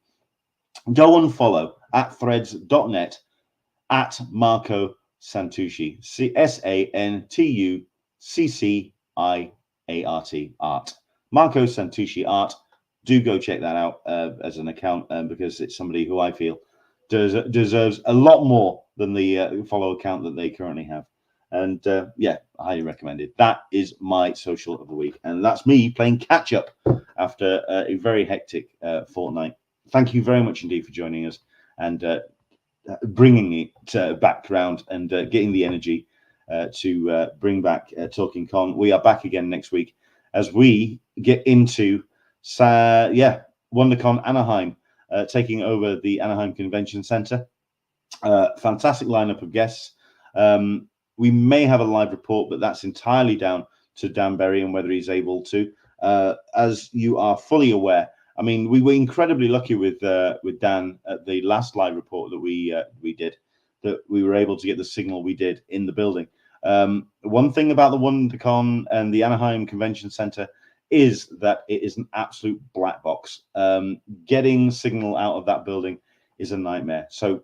Go and follow at threads.net at Marco Santucci, SANTUCCIART, art. Marco Santucci art. Do go check that out as an account because it's somebody who I feel deserves a lot more than the follow account that they currently have. And yeah, I highly recommend it. That is my social of the week. And that's me playing catch up after a very hectic fortnight. Thank you very much indeed for joining us. And bringing it back round and getting the energy to bring back Talkin Con. We are back again next week as we get into WonderCon Anaheim, taking over the Anaheim Convention Center. Fantastic lineup of guests. We may have a live report, but that's entirely down to Dan Berry and whether he's able to. As you are fully aware, I mean, we were incredibly lucky with Dan at the last live report that we did, that we were able to get the signal we did in the building. One thing about the WonderCon and the Anaheim Convention Center is that it is an absolute black box. Getting signal out of that building is a nightmare. So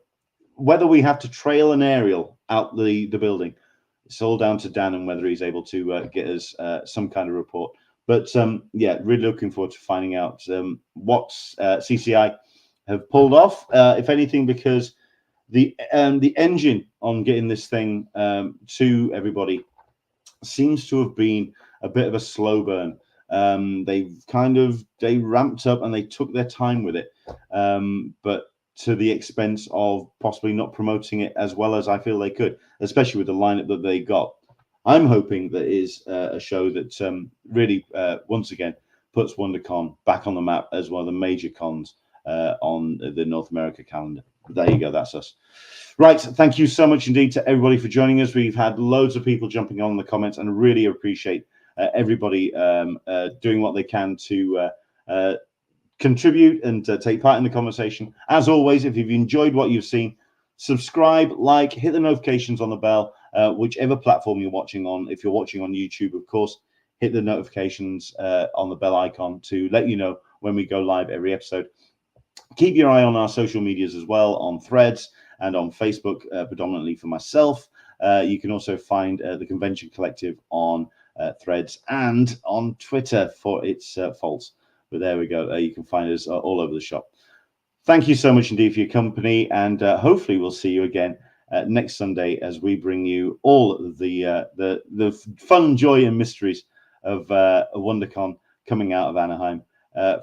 whether we have to trail an aerial out the building, it's all down to Dan and whether he's able to get us some kind of report. But yeah, really looking forward to finding out what CCI have pulled off, if anything, because the engine on getting this thing to everybody seems to have been a bit of a slow burn. They ramped up and they took their time with it, but to the expense of possibly not promoting it as well as I feel they could, especially with the lineup that they got. I'm hoping that is a show that really, once again, puts WonderCon back on the map as one of the major cons on the North America calendar. There you go, that's us. Right, thank you so much indeed to everybody for joining us. We've had loads of people jumping on in the comments and really appreciate everybody doing what they can to contribute and take part in the conversation. As always, if you've enjoyed what you've seen, subscribe, like, hit the notifications on the bell, whichever platform you're watching on. If you're watching on YouTube, of course, hit the notifications on the bell icon to let you know when we go live every episode. Keep your eye on our social medias as well, on Threads and on Facebook, predominantly for myself. You can also find the Convention Collective on Threads and on Twitter for its faults. But there we go. You can find us all over the shop. Thank you so much indeed for your company, and hopefully we'll see you again next Sunday as we bring you all the fun, joy, and mysteries of WonderCon coming out of Anaheim.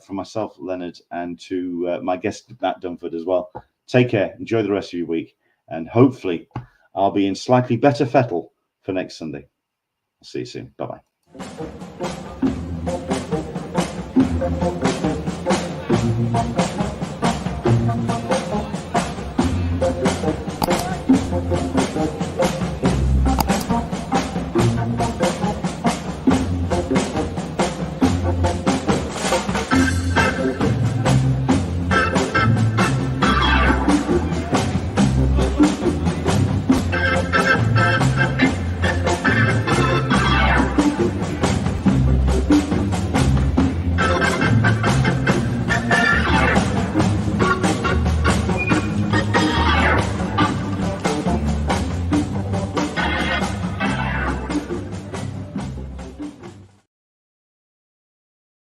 From myself, Leonard, and to my guest, Matt Dunford, as well. Take care. Enjoy the rest of your week, and hopefully I'll be in slightly better fettle for next Sunday. I'll see you soon. Bye-bye.